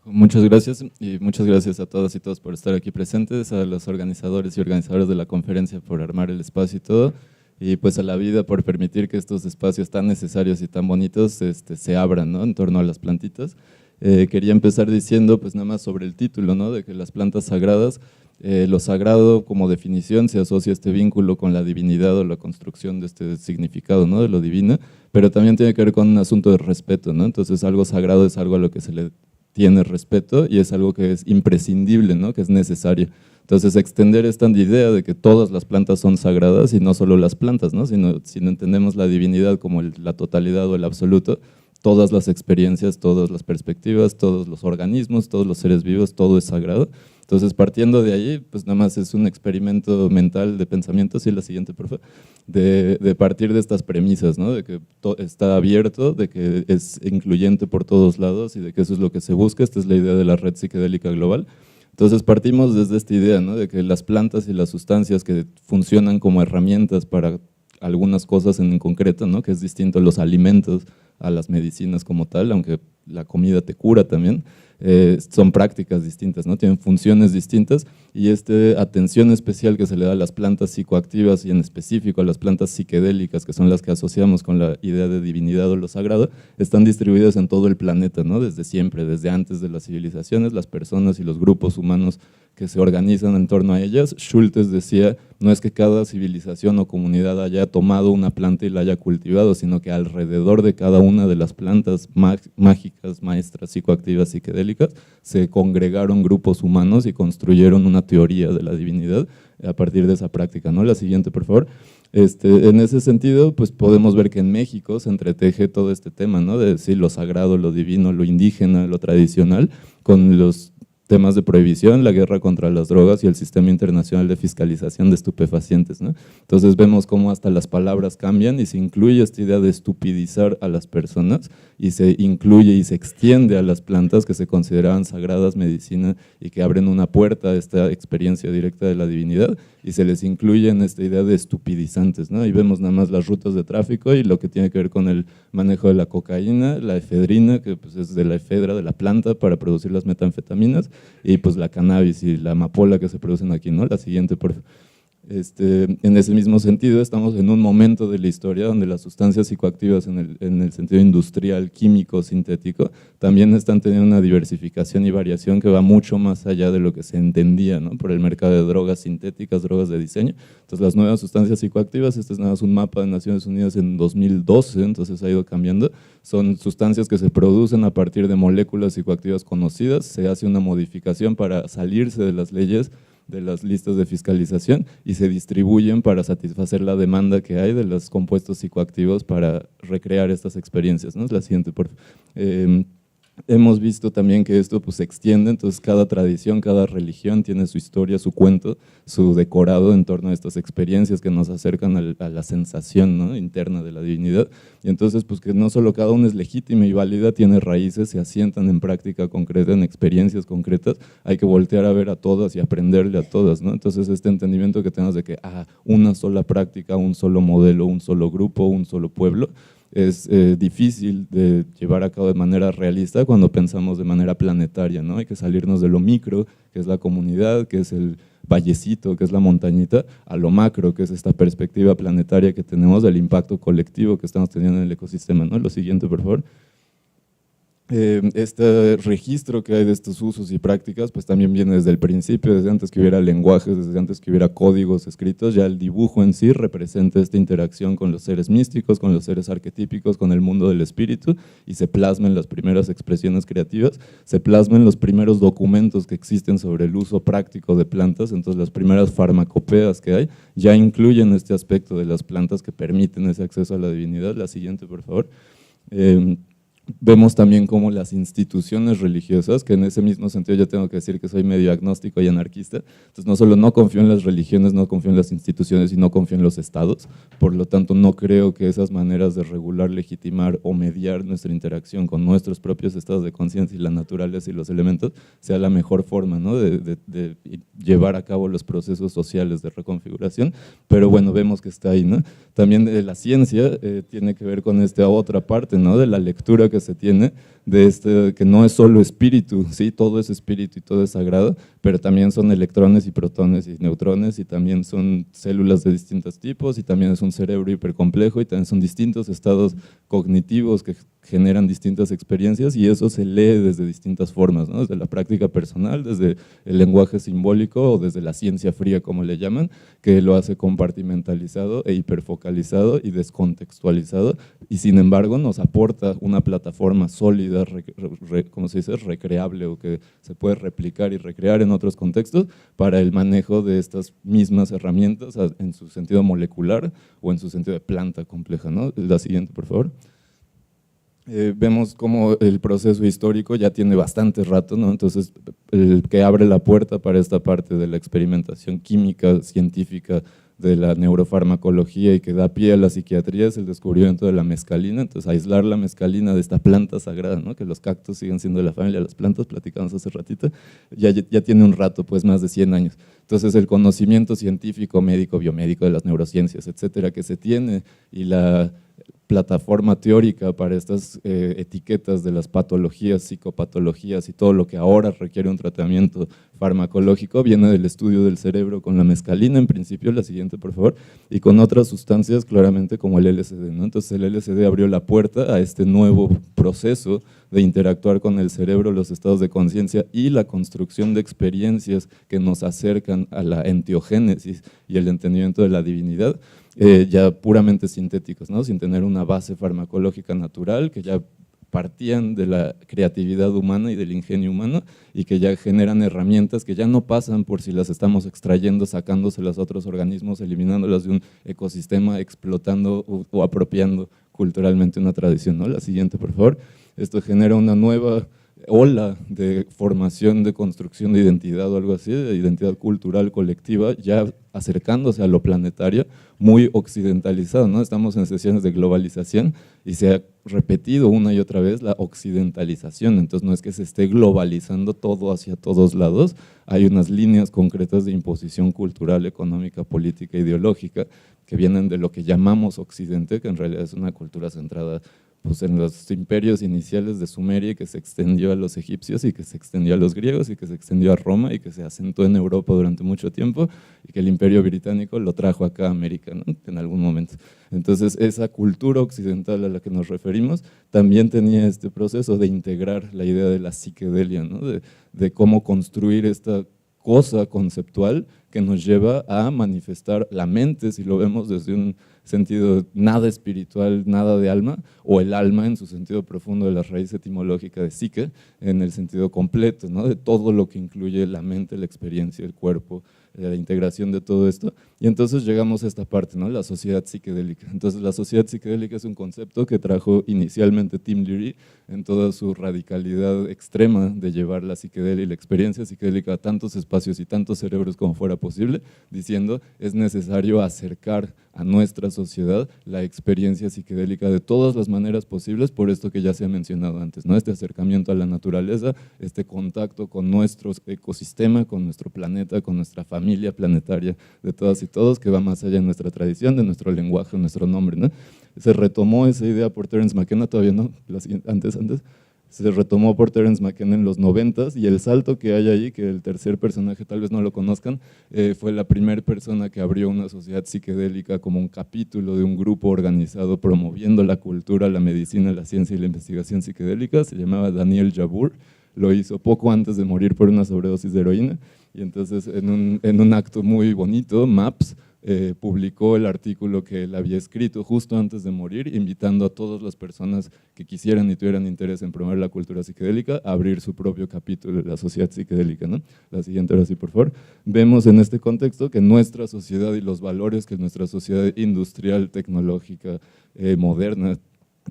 Muchas gracias y muchas gracias a todas y todos por estar aquí presentes, a los organizadores y organizadoras de la conferencia por armar el espacio y todo, y pues a la vida por permitir que estos espacios tan necesarios y tan bonitos se abran, ¿no?, en torno a las plantitas. Quería empezar diciendo pues nada más sobre el título, ¿no? De que las plantas sagradas, lo sagrado como definición se asocia a este vínculo con la divinidad o la construcción de este significado, ¿no? De lo divino, pero también tiene que ver con un asunto de respeto, ¿no? Entonces algo sagrado es algo a lo que se le tiene respeto y es algo que es imprescindible, ¿no? Que es necesario. Entonces extender esta idea de que todas las plantas son sagradas y no solo las plantas, ¿no? Si no entendemos la divinidad como la totalidad o el absoluto, todas las experiencias, todas las perspectivas, todos los organismos, todos los seres vivos, todo es sagrado. Entonces, partiendo de ahí, pues nada más es un experimento mental de pensamiento, sí, la siguiente, por favor, de partir de estas premisas, ¿no? De que está abierto, de que es incluyente por todos lados y de que eso es lo que se busca. Esta es la idea de la red psicodélica global. Entonces partimos desde esta idea, ¿no? De que las plantas y las sustancias que funcionan como herramientas para algunas cosas en concreto, ¿no? Que es distinto a los alimentos, a las medicinas como tal, aunque la comida te cura también, son prácticas distintas, ¿no? Tienen funciones distintas y esta atención especial que se le da a las plantas psicoactivas y en específico a las plantas psicodélicas, que son las que asociamos con la idea de divinidad o lo sagrado, están distribuidas en todo el planeta, ¿no? Desde siempre, desde antes de las civilizaciones, las personas y los grupos humanos que se organizan en torno a ellas. Schultes decía, no es que cada civilización o comunidad haya tomado una planta y la haya cultivado, sino que alrededor de cada una de las plantas mágicas, maestras, psicoactivas, psicodélicas, se congregaron grupos humanos y construyeron una teoría de la divinidad a partir de esa práctica, ¿no? La siguiente, por favor. En ese sentido, pues podemos ver que en México se entreteje todo este tema, ¿no? De decir lo sagrado, lo divino, lo indígena, lo tradicional, con los temas de prohibición, la guerra contra las drogas y el sistema internacional de fiscalización de estupefacientes, ¿no? Entonces vemos cómo hasta las palabras cambian y se incluye esta idea de estupidizar a las personas y se incluye y se extiende a las plantas que se consideraban sagradas, medicina y que abren una puerta a esta experiencia directa de la divinidad y se les incluye en esta idea de estupidizantes, ¿no? Y vemos nada más las rutas de tráfico y lo que tiene que ver con el manejo de la cocaína, la efedrina, que pues es de la efedra de la planta para producir las metanfetaminas, y pues la cannabis y la amapola que se producen aquí, ¿no? La siguiente, por favor. En ese mismo sentido, estamos en un momento de la historia donde las sustancias psicoactivas en el sentido industrial, químico, sintético, también están teniendo una diversificación y variación que va mucho más allá de lo que se entendía, ¿no? Por el mercado de drogas sintéticas, drogas de diseño. Entonces las nuevas sustancias psicoactivas, este es nada más un mapa de Naciones Unidas en 2012, entonces ha ido cambiando, son sustancias que se producen a partir de moléculas psicoactivas conocidas, se hace una modificación para salirse de las leyes de las listas de fiscalización y se distribuyen para satisfacer la demanda que hay de los compuestos psicoactivos para recrear estas experiencias, ¿no? Es la siguiente, por favor. Hemos visto también que esto pues, se extiende, entonces cada tradición, cada religión tiene su historia, su cuento, su decorado en torno a estas experiencias que nos acercan a la sensación, ¿no? Interna de la divinidad. Y entonces pues que no solo cada uno es legítima y válida, tiene raíces, se asientan en práctica concreta, en experiencias concretas, hay que voltear a ver a todas y aprenderle a todas, ¿no? Entonces este entendimiento que tenemos de que una sola práctica, un solo modelo, un solo grupo, un solo pueblo, es difícil de llevar a cabo de manera realista cuando pensamos de manera planetaria, ¿no? Hay que salirnos de lo micro, que es la comunidad, que es el vallecito, que es la montañita, a lo macro, que es esta perspectiva planetaria que tenemos del impacto colectivo que estamos teniendo en el ecosistema, ¿no? Lo siguiente, por favor. Este registro que hay de estos usos y prácticas pues también viene desde el principio, desde antes que hubiera lenguajes, desde antes que hubiera códigos escritos, ya el dibujo en sí representa esta interacción con los seres místicos, con los seres arquetípicos, con el mundo del espíritu y se plasma en las primeras expresiones creativas, se plasma en los primeros documentos que existen sobre el uso práctico de plantas, entonces las primeras farmacopeas que hay ya incluyen este aspecto de las plantas que permiten ese acceso a la divinidad. La siguiente, por favor. Vemos también cómo las instituciones religiosas, que en ese mismo sentido yo tengo que decir que soy medio agnóstico y anarquista, entonces no solo no confío en las religiones, no confío en las instituciones y no confío en los estados, por lo tanto no creo que esas maneras de regular, legitimar o mediar nuestra interacción con nuestros propios estados de conciencia y la naturaleza y los elementos sea la mejor forma, ¿no? de llevar a cabo los procesos sociales de reconfiguración, pero bueno, vemos que está ahí, ¿no? También la ciencia tiene que ver con esta otra parte, ¿no? De la lectura que se tiene de que no es solo espíritu, ¿sí? Todo es espíritu y todo es sagrado, pero también son electrones y protones y neutrones, y también son células de distintos tipos, y también es un cerebro hipercomplejo, y también son distintos estados cognitivos que generan distintas experiencias, y eso se lee desde distintas formas, ¿no? Desde la práctica personal, desde el lenguaje simbólico o desde la ciencia fría, como le llaman, que lo hace compartimentalizado e hiperfocalizado y descontextualizado, y sin embargo nos aporta una plataforma sólida, ¿cómo se dice?, recreable, o que se puede replicar y recrear en otros contextos para el manejo de estas mismas herramientas en su sentido molecular o en su sentido de planta compleja, ¿no? La siguiente, por favor. Vemos cómo el proceso histórico ya tiene bastante rato, ¿no? Entonces, el que abre la puerta para esta parte de la experimentación química, científica, de la neurofarmacología y que da pie a la psiquiatría es el descubrimiento de la mescalina. Entonces, aislar la mescalina de esta planta sagrada, ¿no? Que los cactus siguen siendo de la familia de las plantas, platicamos hace ratito, ya tiene un rato, pues más de 100 años. Entonces, el conocimiento científico, médico, biomédico de las neurociencias, etcétera, que se tiene, y la plataforma teórica para estas etiquetas de las patologías, psicopatologías y todo lo que ahora requiere un tratamiento farmacológico viene del estudio del cerebro con la mescalina, en principio, la siguiente por favor, y con otras sustancias claramente como el LSD, ¿no? Entonces el LSD abrió la puerta a este nuevo proceso de interactuar con el cerebro, los estados de conciencia y la construcción de experiencias que nos acercan a la enteogénesis y el entendimiento de la divinidad, ya puramente sintéticos, ¿no? Sin tener una base farmacológica natural, que ya partían de la creatividad humana y del ingenio humano, y que ya generan herramientas que ya no pasan por si las estamos extrayendo, sacándoselas a otros organismos, eliminándolas de un ecosistema, explotando o apropiando culturalmente una tradición, ¿no? La siguiente, por favor. Esto genera una nueva ola de formación, de construcción de identidad o algo así, de identidad cultural colectiva, ya acercándose a lo planetario, muy occidentalizado, ¿no? Estamos en sesiones de globalización y se ha repetido una y otra vez la occidentalización, entonces no es que se esté globalizando todo hacia todos lados, hay unas líneas concretas de imposición cultural, económica, política, ideológica, que vienen de lo que llamamos Occidente, que en realidad es una cultura centrada pues en los imperios iniciales de Sumeria, y que se extendió a los egipcios y que se extendió a los griegos y que se extendió a Roma y que se asentó en Europa durante mucho tiempo, y que el imperio británico lo trajo acá a América, ¿no? En algún momento. Entonces esa cultura occidental a la que nos referimos también tenía este proceso de integrar la idea de la psiquedelia, ¿no? de cómo construir esta cosa conceptual que nos lleva a manifestar la mente, si lo vemos desde un sentido nada espiritual, nada de alma, o el alma en su sentido profundo de la raíz etimológica de psique, en el sentido completo, ¿no? De todo lo que incluye la mente, la experiencia, el cuerpo, la integración de todo esto. Y entonces llegamos a esta parte, ¿no? La sociedad psicodélica. Entonces la sociedad psicodélica es un concepto que trajo inicialmente Tim Leary en toda su radicalidad extrema de llevar la psiquedelia y la experiencia psicodélica a tantos espacios y tantos cerebros como fuera posible, diciendo es necesario acercar a nuestra sociedad la experiencia psicodélica de todas las maneras posibles, por esto que ya se ha mencionado antes, ¿no? Este acercamiento a la naturaleza, este contacto con nuestro ecosistema, con nuestro planeta, con nuestra familia planetaria de todas y todos, que va más allá de nuestra tradición, de nuestro lenguaje, nuestro nombre, ¿no? Se retomó esa idea por Terence McKenna, todavía no, antes, se retomó por Terence McKenna en los 90s, y el salto que hay ahí, que el tercer personaje tal vez no lo conozcan, fue la primera persona que abrió una sociedad psicodélica como un capítulo de un grupo organizado promoviendo la cultura, la medicina, la ciencia y la investigación psicodélica. Se llamaba Daniel Jabbour, lo hizo poco antes de morir por una sobredosis de heroína, y entonces en un acto muy bonito, MAPS, publicó el artículo que él había escrito justo antes de morir, invitando a todas las personas que quisieran y tuvieran interés en promover la cultura psicodélica a abrir su propio capítulo de la sociedad psicodélica, ¿no? La siguiente, ahora sí, por favor. Vemos en este contexto que nuestra sociedad y los valores que nuestra sociedad industrial, tecnológica, moderna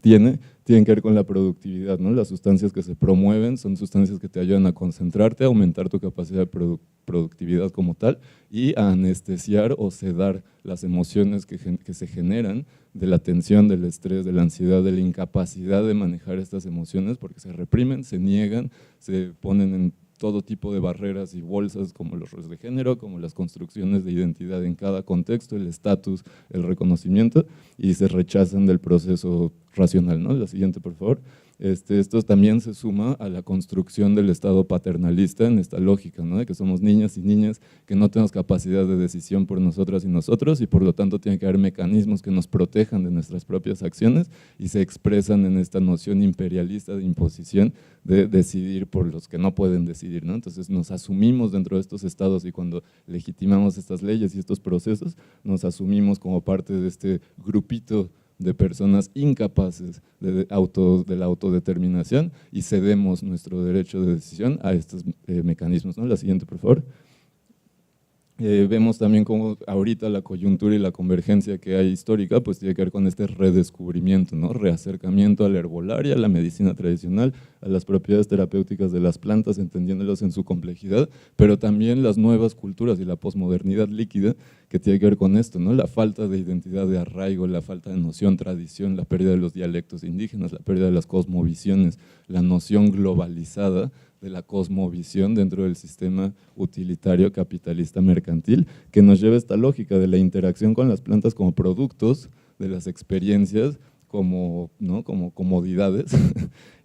tienen que ver con la productividad, ¿no? Las sustancias que se promueven son sustancias que te ayudan a concentrarte, a aumentar tu capacidad de productividad como tal, y a anestesiar o sedar las emociones que se generan de la tensión, del estrés, de la ansiedad, de la incapacidad de manejar estas emociones, porque se reprimen, se niegan, se ponen en todo tipo de barreras y bolsas, como los roles de género, como las construcciones de identidad en cada contexto, el estatus, el reconocimiento, y se rechazan del proceso racional, ¿no? La siguiente, por favor. Esto también se suma a la construcción del Estado paternalista en esta lógica, ¿no? De que somos niñas y niñas, que no tenemos capacidad de decisión por nosotras y nosotros, y por lo tanto tiene que haber mecanismos que nos protejan de nuestras propias acciones y se expresan en esta noción imperialista de imposición de decidir por los que no pueden decidir, ¿no? Entonces nos asumimos dentro de estos estados y cuando legitimamos estas leyes y estos procesos, nos asumimos como parte de este grupito de personas incapaces de la autodeterminación y cedemos nuestro derecho de decisión a estos mecanismos, ¿no? La siguiente, por favor. Vemos también cómo ahorita la coyuntura y la convergencia que hay histórica pues tiene que ver con este redescubrimiento, ¿no? Reacercamiento a la herbolaria, a la medicina tradicional, a las propiedades terapéuticas de las plantas, entendiéndolas en su complejidad, pero también las nuevas culturas y la posmodernidad líquida que tiene que ver con esto, ¿no? La falta de identidad de arraigo, la falta de noción, tradición, la pérdida de los dialectos indígenas, la pérdida de las cosmovisiones, la noción globalizada de la cosmovisión dentro del sistema utilitario capitalista mercantil, que nos lleva a esta lógica de la interacción con las plantas como productos, de las experiencias como, ¿no? como comodidades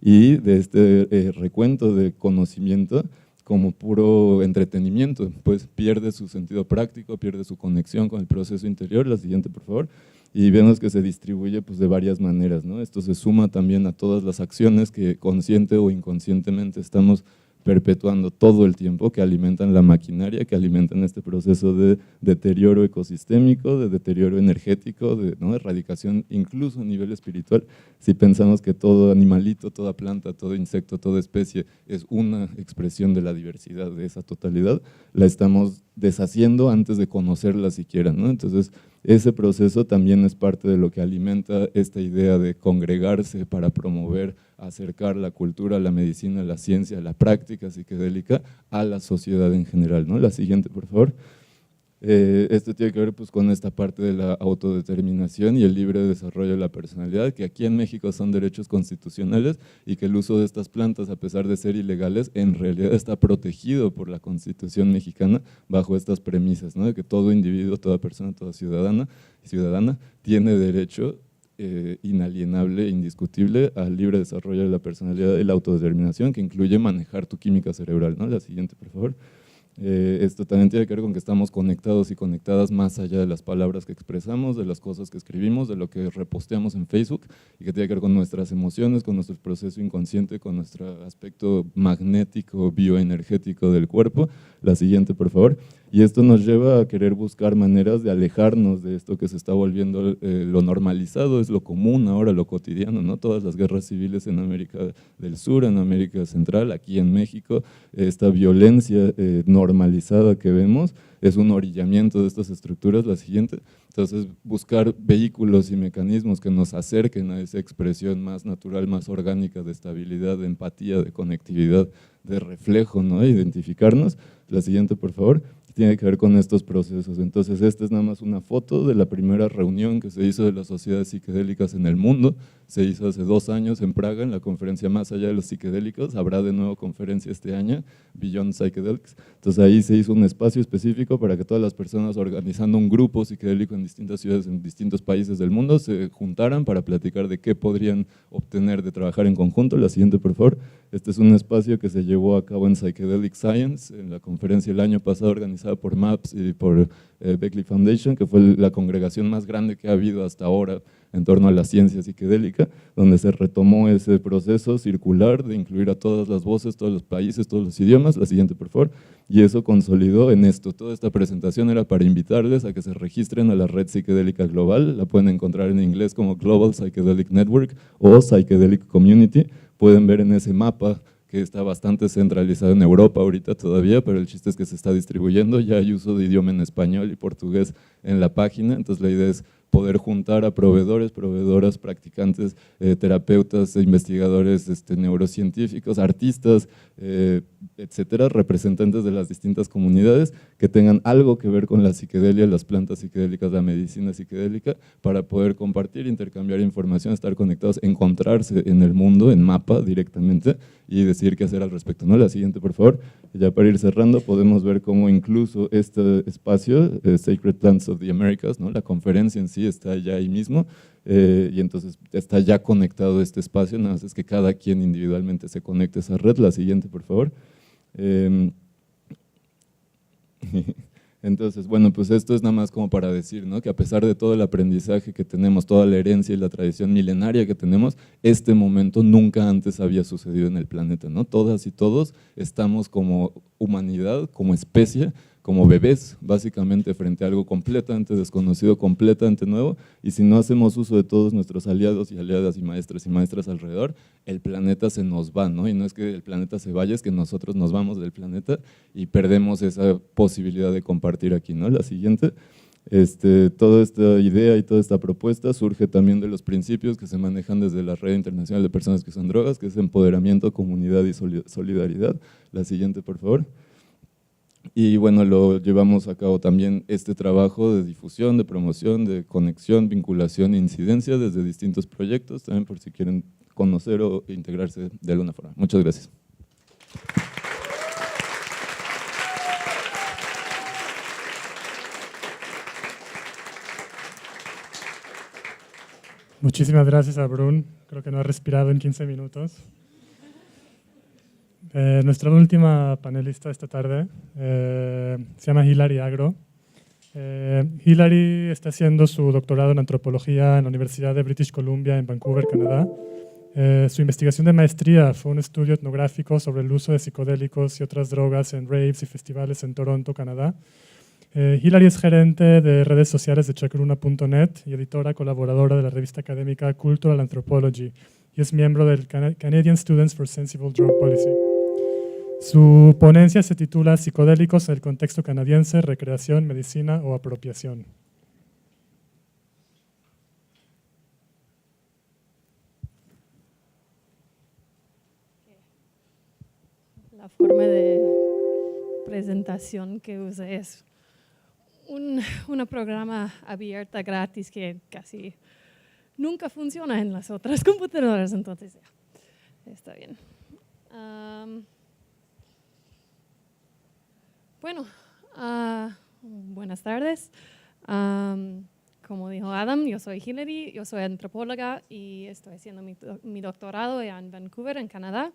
y de este recuento de conocimiento como puro entretenimiento, pues pierde su sentido práctico, pierde su conexión con el proceso interior. La siguiente, por favor. Y vemos que se distribuye pues, de varias maneras, ¿no? Esto se suma también a todas las acciones que consciente o inconscientemente estamos perpetuando todo el tiempo, que alimentan la maquinaria, que alimentan este proceso de deterioro ecosistémico, de deterioro energético, de, ¿no? erradicación incluso a nivel espiritual. Si pensamos que todo animalito, toda planta, todo insecto, toda especie es una expresión de la diversidad de esa totalidad, la estamos deshaciendo antes de conocerla siquiera, ¿no? Entonces, ese proceso también es parte de lo que alimenta esta idea de congregarse para promover, acercar la cultura, la medicina, la ciencia, la práctica psicodélica a la sociedad en general, ¿no? La siguiente, por favor. Esto tiene que ver pues, con esta parte de la autodeterminación y el libre desarrollo de la personalidad, que aquí en México son derechos constitucionales y que el uso de estas plantas, a pesar de ser ilegales, en realidad está protegido por la Constitución mexicana bajo estas premisas, ¿no? De que todo individuo, toda persona, toda ciudadana tiene derecho inalienable, indiscutible al libre desarrollo de la personalidad y la autodeterminación, que incluye manejar tu química cerebral, ¿no? La siguiente, por favor. Esto también tiene que ver con que estamos conectados y conectadas más allá de las palabras que expresamos, de las cosas que escribimos, de lo que reposteamos en Facebook, y que tiene que ver con nuestras emociones, con nuestro proceso inconsciente, con nuestro aspecto magnético, bioenergético del cuerpo. La siguiente, por favor. Y esto nos lleva a querer buscar maneras de alejarnos de esto que se está volviendo lo normalizado, es lo común ahora, lo cotidiano, ¿no? Todas las guerras civiles en América del Sur, en América Central, aquí en México, esta violencia normalizada que vemos es un orillamiento de estas estructuras. La siguiente. Entonces, buscar vehículos y mecanismos que nos acerquen a esa expresión más natural, más orgánica de estabilidad, de empatía, de conectividad, de reflejo, ¿no? Identificarnos. La siguiente, por favor. Tiene que ver con estos procesos. Entonces, esta es nada más una foto de la primera reunión que se hizo de las sociedades psicodélicas en el mundo. Se hizo hace 2 años en Praga, en la conferencia Más allá de los psicodélicos. Habrá de nuevo conferencia este año, Beyond Psychedelics. Entonces, ahí se hizo un espacio específico para que todas las personas organizando un grupo psicodélico en distintas ciudades, en distintos países del mundo, se juntaran para platicar de qué podrían obtener de trabajar en conjunto. La siguiente, por favor. Este es un espacio que se llevó a cabo en Psychedelic Science, en la conferencia el año pasado organizada por MAPS y por Beckley Foundation, que fue la congregación más grande que ha habido hasta ahora en torno a la ciencia psicodélica, donde se retomó ese proceso circular de incluir a todas las voces, todos los países, todos los idiomas. La siguiente, por favor. Y eso consolidó en esto. Toda esta presentación era para invitarles a que se registren a la Red Psicodélica Global. La pueden encontrar en inglés como Global Psychedelic Network o Psychedelic Community. Pueden ver en ese mapa que está bastante centralizado en Europa ahorita todavía, pero el chiste es que se está distribuyendo, ya hay uso de idioma en español y portugués en la página. Entonces la idea es poder juntar a proveedores, proveedoras, practicantes, terapeutas, investigadores, neurocientíficos, artistas, etcétera, representantes de las distintas comunidades que tengan algo que ver con la psiquedelia, las plantas psicodélicas, la medicina psicodélica, para poder compartir, intercambiar información, estar conectados, encontrarse en el mundo, en mapa directamente, y decidir qué hacer al respecto, ¿no? La siguiente, por favor. Ya para ir cerrando, podemos ver cómo incluso este espacio, Sacred Plants of the Americas, ¿no? La conferencia en sí está ya ahí mismo, y entonces está ya conectado este espacio, nada más es que cada quien individualmente se conecte a esa red. La siguiente, por favor. Entonces, bueno, pues esto es nada más como para decir, ¿no? Que a pesar de todo el aprendizaje que tenemos, toda la herencia y la tradición milenaria que tenemos, este momento nunca antes había sucedido en el planeta, ¿no? Todas y todos estamos como humanidad, como especie, como bebés, básicamente frente a algo completamente desconocido, completamente nuevo, y si no hacemos uso de todos nuestros aliados y aliadas y maestras alrededor, el planeta se nos va, ¿no? Y no es que el planeta se vaya, es que nosotros nos vamos del planeta y perdemos esa posibilidad de compartir aquí, ¿no? La siguiente. Toda esta idea y toda esta propuesta surge también de los principios que se manejan desde la Red Internacional de Personas que Usan Drogas, que es empoderamiento, comunidad y solidaridad. La siguiente, por favor. Y bueno, lo llevamos a cabo también este trabajo de difusión, de promoción, de conexión, vinculación e incidencia desde distintos proyectos, también por si quieren conocer o integrarse de alguna forma. Muchas gracias. Muchísimas gracias a Brun, creo que no ha respirado en 15 minutos. Nuestra última panelista esta tarde se llama Hilary Agro. Hilary está haciendo su doctorado en antropología en la Universidad de British Columbia en Vancouver, Canadá. Su investigación de maestría fue un estudio etnográfico sobre el uso de psicodélicos y otras drogas en raves y festivales en Toronto, Canadá. Hilary es gerente de redes sociales de chacruna.net y editora colaboradora de la revista académica Cultural Anthropology, y es miembro del Canadian Students for Sensible Drug Policy. Su ponencia se titula Psicodélicos en el contexto canadiense, recreación, medicina o apropiación. La forma de presentación que usé es un programa abierta gratis que casi nunca funciona en las otras computadoras, entonces ya, está bien. Bueno, buenas tardes. Como dijo Adam, yo soy Hilary, yo soy antropóloga y estoy haciendo mi doctorado en Vancouver, en Canadá.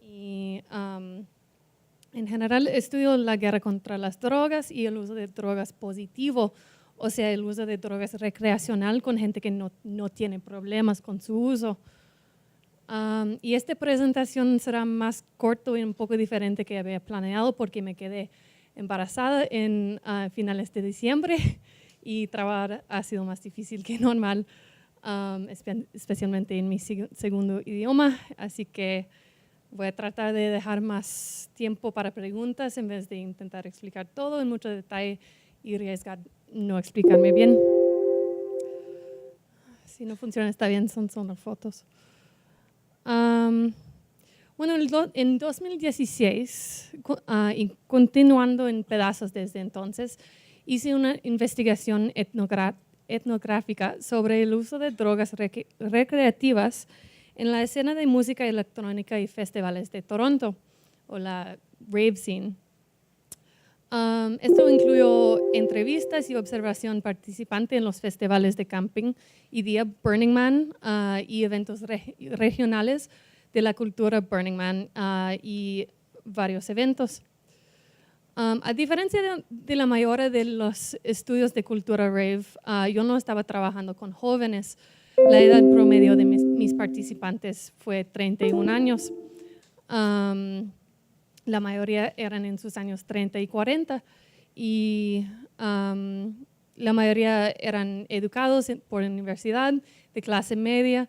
Y en general estudio la guerra contra las drogas y el uso de drogas positivo, o sea, el uso de drogas recreacional con gente que no tiene problemas con su uso. Y esta presentación será más corto y un poco diferente que había planeado porque me quedé embarazada en finales de diciembre y trabajar ha sido más difícil que normal, especialmente en mi segundo idioma, así que voy a tratar de dejar más tiempo para preguntas en vez de intentar explicar todo en mucho detalle y arriesgar no explicarme bien. Si no funciona está bien, son las fotos. Bueno, en 2016, y continuando en pedazos desde entonces, hice una investigación etnográfica sobre el uso de drogas recreativas en la escena de música electrónica y festivales de Toronto, o la rave scene. Esto incluyó entrevistas y observación participante en los festivales de camping y día Burning Man y eventos regionales de la cultura Burning Man y varios eventos. A diferencia de la mayoría de los estudios de cultura rave, yo no estaba trabajando con jóvenes. La edad promedio de mis participantes fue 31 años. La mayoría eran en sus años 30 y 40 y la mayoría eran educados por universidad, de clase media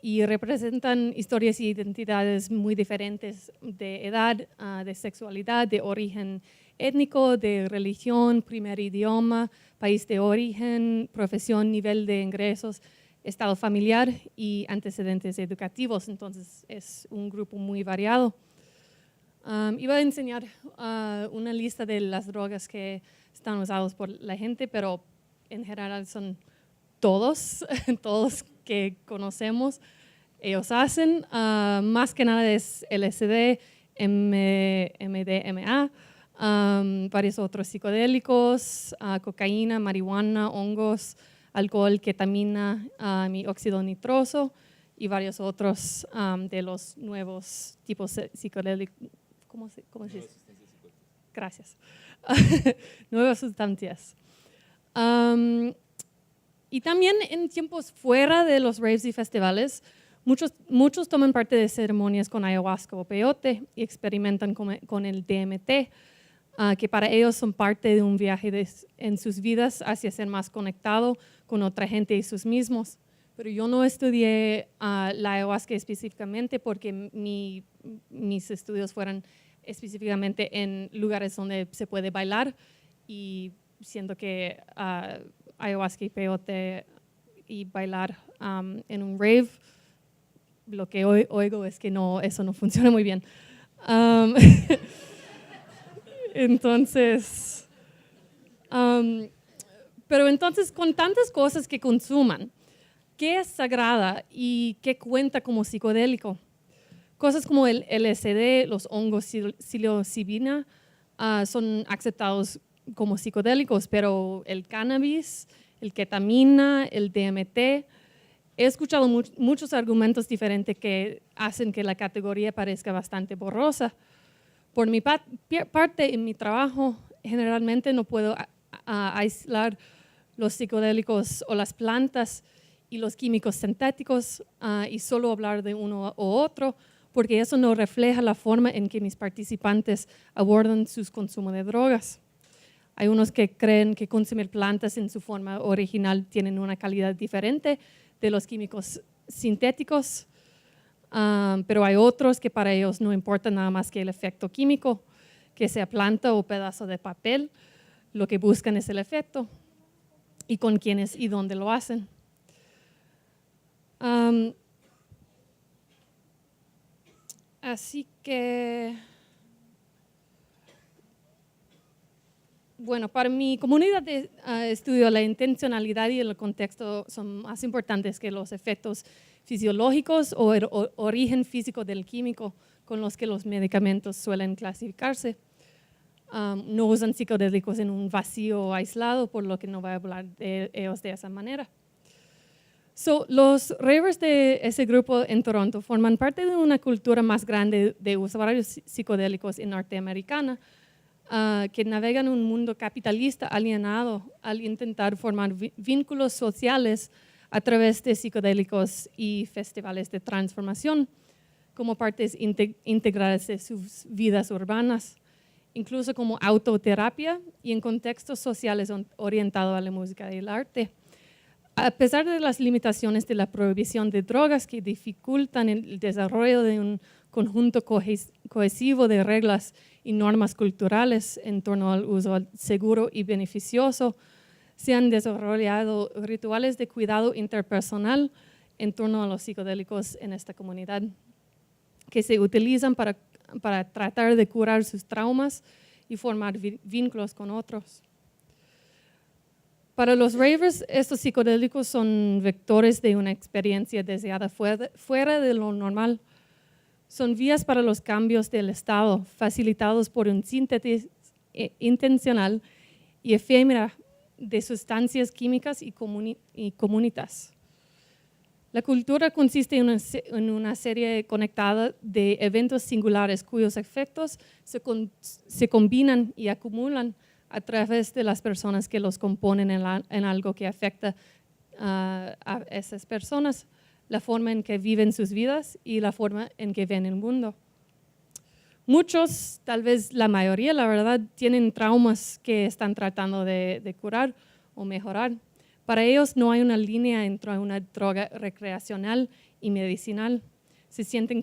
y representan historias y identidades muy diferentes de edad, de sexualidad, de origen étnico, de religión, primer idioma, país de origen, profesión, nivel de ingresos, estado familiar y antecedentes educativos. Entonces es un grupo muy variado. Iba a enseñar una lista de las drogas que están usadas por la gente, pero en general son todos que conocemos. ellos hacen. Más que nada es LSD, MDMA, varios otros psicodélicos, cocaína, marihuana, hongos, alcohol, ketamina, y óxido nitroso y varios otros de los nuevos tipos psicodélicos. ¿Cómo se dice? Gracias. Nuevas sustancias. Y también en tiempos fuera de los raves y festivales, muchos toman parte de ceremonias con ayahuasca o peyote y experimentan con el DMT, que para ellos son parte de un viaje en sus vidas hacia ser más conectado con otra gente y sus mismos. Pero yo no estudié la ayahuasca específicamente porque mis estudios fueron específicamente en lugares donde se puede bailar, y siento que ayahuasca y peyote y bailar en un rave, lo que oigo es que eso no funciona muy bien. Entonces, pero entonces con tantas cosas que consuman, ¿qué es sagrada y qué cuenta como psicodélico? Cosas como el LSD, los hongos psilocibina son aceptados como psicodélicos, pero el cannabis, el ketamina, el DMT, he escuchado muchos argumentos diferentes que hacen que la categoría parezca bastante borrosa. Por mi parte, en mi trabajo, generalmente no puedo aislar los psicodélicos o las plantas y los químicos sintéticos y solo hablar de uno u otro, porque eso no refleja la forma en que mis participantes abordan sus consumos de drogas. Hay unos que creen que consumir plantas en su forma original tienen una calidad diferente de los químicos sintéticos, pero hay otros que para ellos no importa nada más que el efecto químico, que sea planta o pedazo de papel, lo que buscan es el efecto y con quiénes y dónde lo hacen. Así que, bueno, para mi comunidad de estudio, la intencionalidad y el contexto son más importantes que los efectos fisiológicos o el origen físico del químico con los que los medicamentos suelen clasificarse. No usan psicodélicos en un vacío aislado, por lo que no voy a hablar de ellos de esa manera. Los ravers de ese grupo en Toronto forman parte de una cultura más grande de usuarios psicodélicos en norteamericana, que navegan un mundo capitalista alienado al intentar formar vínculos sociales a través de psicodélicos y festivales de transformación como partes integrales de sus vidas urbanas, incluso como autoterapia y en contextos sociales orientados a la música y el arte. A pesar de las limitaciones de la prohibición de drogas que dificultan el desarrollo de un conjunto cohesivo de reglas y normas culturales en torno al uso seguro y beneficioso, se han desarrollado rituales de cuidado interpersonal en torno a los psicodélicos en esta comunidad, que se utilizan para tratar de curar sus traumas y formar vínculos con otros. Para los ravers, estos psicodélicos son vectores de una experiencia deseada fuera de lo normal. Son vías para los cambios del estado, facilitados por un síntesis intencional y efímera de sustancias químicas y comunitas. La cultura consiste en una serie conectada de eventos singulares cuyos efectos se combinan y acumulan a través de las personas que los componen en algo que afecta a esas personas, la forma en que viven sus vidas y la forma en que ven el mundo. Muchos, tal vez la mayoría, la verdad, tienen traumas que están tratando de curar o mejorar. Para ellos no hay una línea entre una droga recreacional y medicinal. Se sienten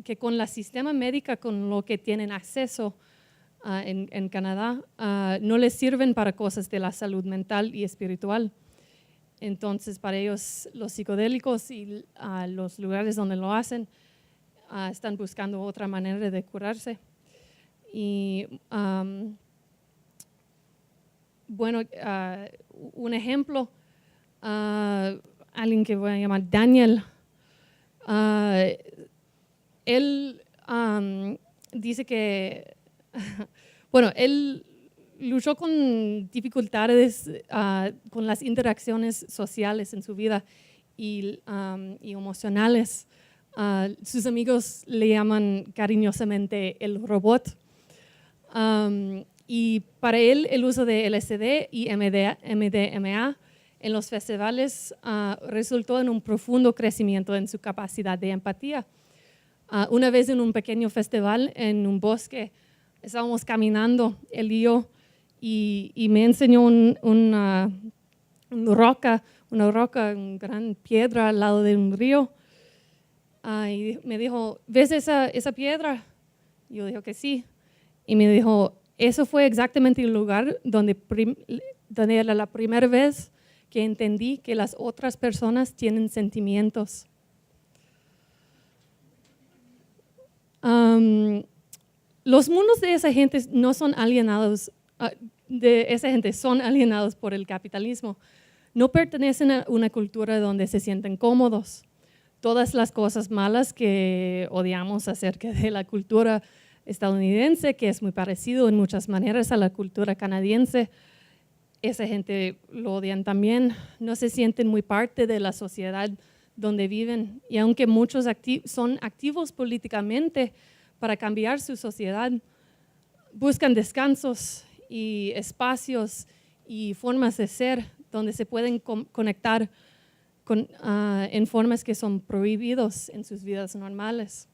que con la sistema médica con lo que tienen acceso en Canadá no les sirven para cosas de la salud mental y espiritual. Entonces, para ellos, los psicodélicos y los lugares donde lo hacen están buscando otra manera de curarse. Y bueno, un ejemplo, alguien que voy a llamar Daniel, Él dice que, bueno, él luchó con dificultades con las interacciones sociales en su vida y emocionales. Sus amigos le llaman cariñosamente el robot. Y para él el uso de LSD y MDMA en los festivales resultó en un profundo crecimiento en su capacidad de empatía. Una vez en un pequeño festival en un bosque, estábamos caminando, él y yo, y me enseñó una roca, una gran piedra al lado de un río. Y me dijo, ¿ves esa piedra? Yo dije que sí. Y me dijo, eso fue exactamente el lugar donde era la primera vez que entendí que las otras personas tienen sentimientos. Los mundos de esa gente no son alienados, son alienados por el capitalismo. No pertenecen a una cultura donde se sienten cómodos. Todas las cosas malas que odiamos acerca de la cultura estadounidense, que es muy parecido en muchas maneras a la cultura canadiense, esa gente lo odian también. No se sienten muy parte de la sociedad donde viven. Y aunque muchos son activos políticamente para cambiar su sociedad, buscan descansos y espacios y formas de ser donde se pueden conectar en formas que son prohibidos en sus vidas normales.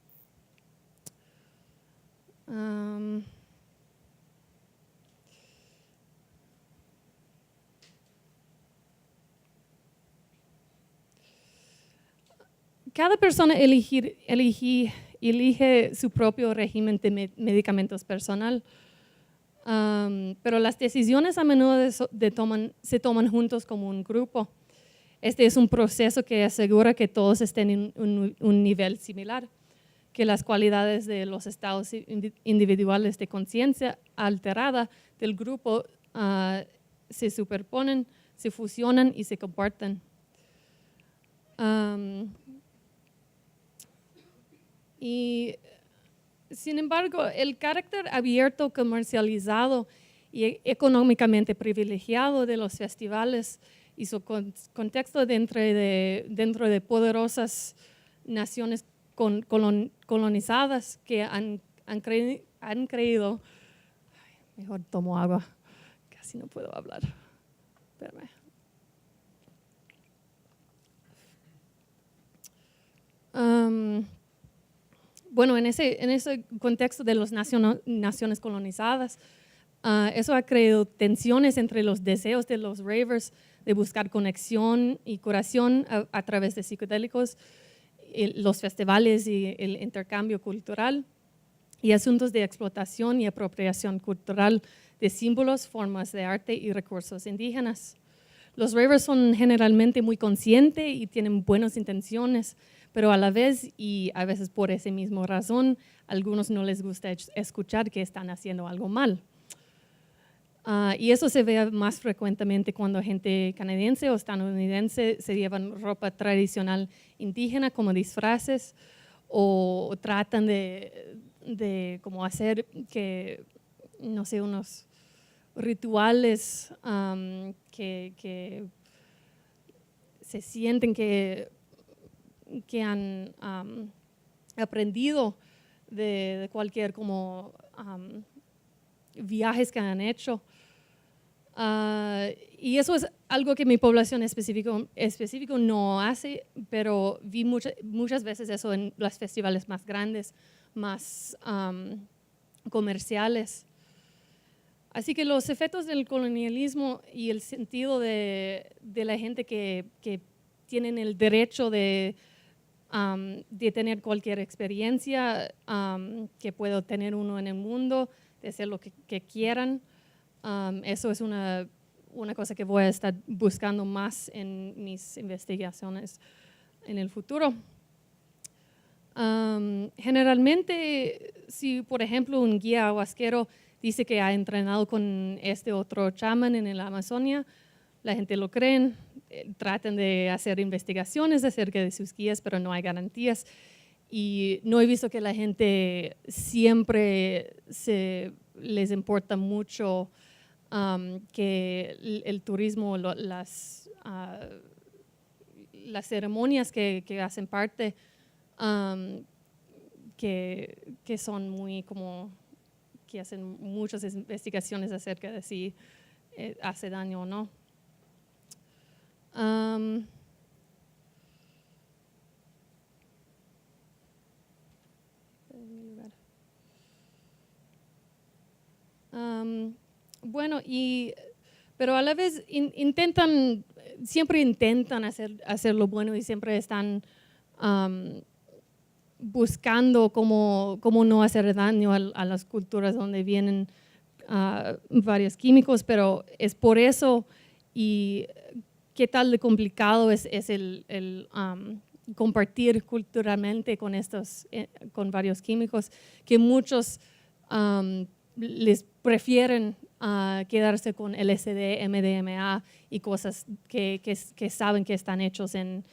Cada persona elige su propio régimen de medicamentos personal, pero las decisiones a menudo se toman juntos como un grupo. Este es un proceso que asegura que todos estén en un nivel similar, que las cualidades de los estados individuales de conciencia alterada del grupo se superponen, se fusionan y se comparten. Y sin embargo, el carácter abierto, comercializado y económicamente privilegiado de los festivales y su contexto dentro de poderosas naciones colonizadas que han creído, mejor tomo agua, casi no puedo hablar. Espérame. Bueno, en ese contexto de las naciones colonizadas, eso ha creado tensiones entre los deseos de los ravers de buscar conexión y curación a través de psicodélicos, los festivales y el intercambio cultural, y asuntos de explotación y apropiación cultural de símbolos, formas de arte y recursos indígenas. Los ravers son generalmente muy conscientes y tienen buenas intenciones, pero a la vez, y a veces por esa misma razón, a algunos no les gusta escuchar que están haciendo algo mal. Y eso se ve más frecuentemente cuando gente canadiense o estadounidense se llevan ropa tradicional indígena como disfraces o tratan de como hacer que, no sé, unos rituales que se sienten que han aprendido de cualquier como viajes que han hecho. Y eso es algo que mi población específico no hace, pero vi muchas veces eso en los festivales más grandes, más comerciales. Así que los efectos del colonialismo y el sentido de la gente que tienen el derecho de tener cualquier experiencia que pueda tener uno en el mundo, de hacer lo que quieran. Eso es una cosa que voy a estar buscando más en mis investigaciones en el futuro. Generalmente, si por ejemplo un guía ayahuasquero dice que ha entrenado con este otro chamán en la Amazonia, la gente lo cree, tratan de hacer investigaciones acerca de sus guías, pero no hay garantías. Y no he visto que la gente siempre les importa mucho que el turismo, las ceremonias que hacen parte, que son muy como, que hacen muchas investigaciones acerca de si hace daño o no. Bueno, pero a la vez siempre intentan hacer lo bueno y siempre están buscando cómo no hacer daño a las culturas donde vienen varios químicos, pero es por eso, y qué tal de complicado es el compartir culturalmente con varios químicos, que muchos les prefieren quedarse con LSD, MDMA y cosas que saben que están hechos en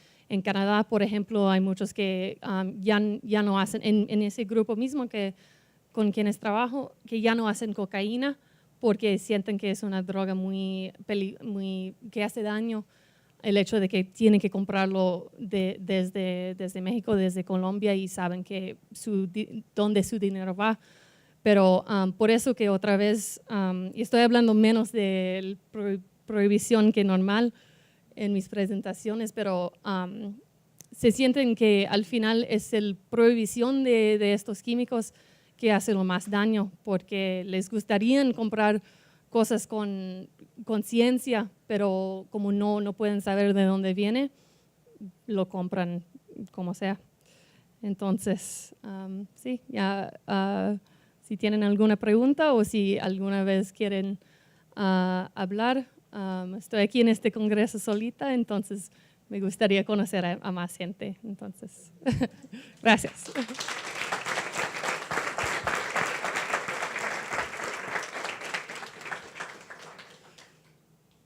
Canadá. Por ejemplo, hay muchos que ya no hacen, en ese grupo mismo con quienes trabajo, que ya no hacen cocaína porque sienten que es una droga que hace daño. El hecho de que tienen que comprarlo desde México, desde Colombia, y saben que dónde su dinero va. Pero por eso que otra vez, y estoy hablando menos de prohibición que normal en mis presentaciones, pero se sienten que al final es la prohibición de estos químicos que hace lo más daño, porque les gustaría comprar cosas con conciencia, pero como no pueden saber de dónde viene, lo compran como sea. Entonces, sí, ya, si tienen alguna pregunta o si alguna vez quieren hablar, estoy aquí en este congreso solita, entonces me gustaría conocer a más gente. Entonces, gracias.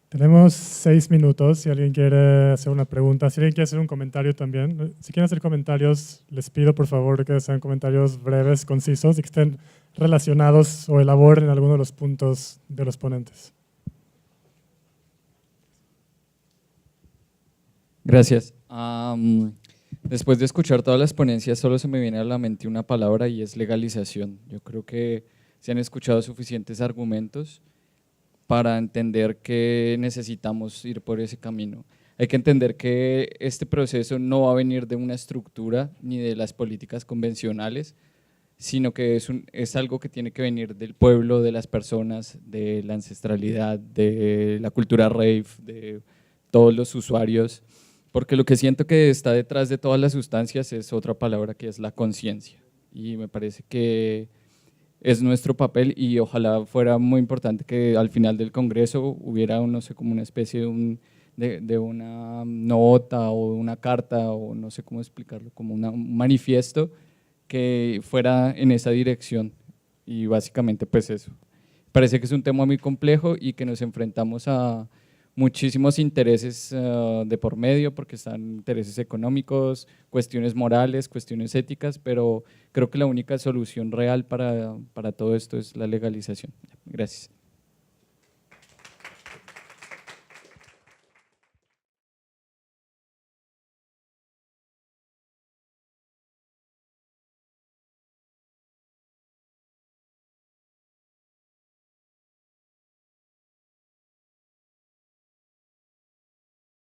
Tenemos 6 minutos si alguien quiere hacer una pregunta, si alguien quiere hacer un comentario también. Si quieren hacer comentarios, les pido por favor que sean comentarios breves, concisos y que estén relacionados o elaboren alguno de los puntos de los ponentes. Gracias. Después de escuchar todas las ponencias, solo se me viene a la mente una palabra y es legalización. Yo creo que se han escuchado suficientes argumentos para entender que necesitamos ir por ese camino. Hay que entender que este proceso no va a venir de una estructura ni de las políticas convencionales, sino que es algo que tiene que venir del pueblo, de las personas, de la ancestralidad, de la cultura rave, de todos los usuarios, porque lo que siento que está detrás de todas las sustancias es otra palabra que es la conciencia, y me parece que es nuestro papel, y ojalá fuera muy importante que al final del congreso hubiera, no sé, como una especie de una nota o una carta, o no sé cómo explicarlo, como un manifiesto que fuera en esa dirección, y básicamente pues eso. Parece que es un tema muy complejo y que nos enfrentamos a muchísimos intereses de por medio, porque están intereses económicos, cuestiones morales, cuestiones éticas, pero creo que la única solución real para todo esto es la legalización. Gracias.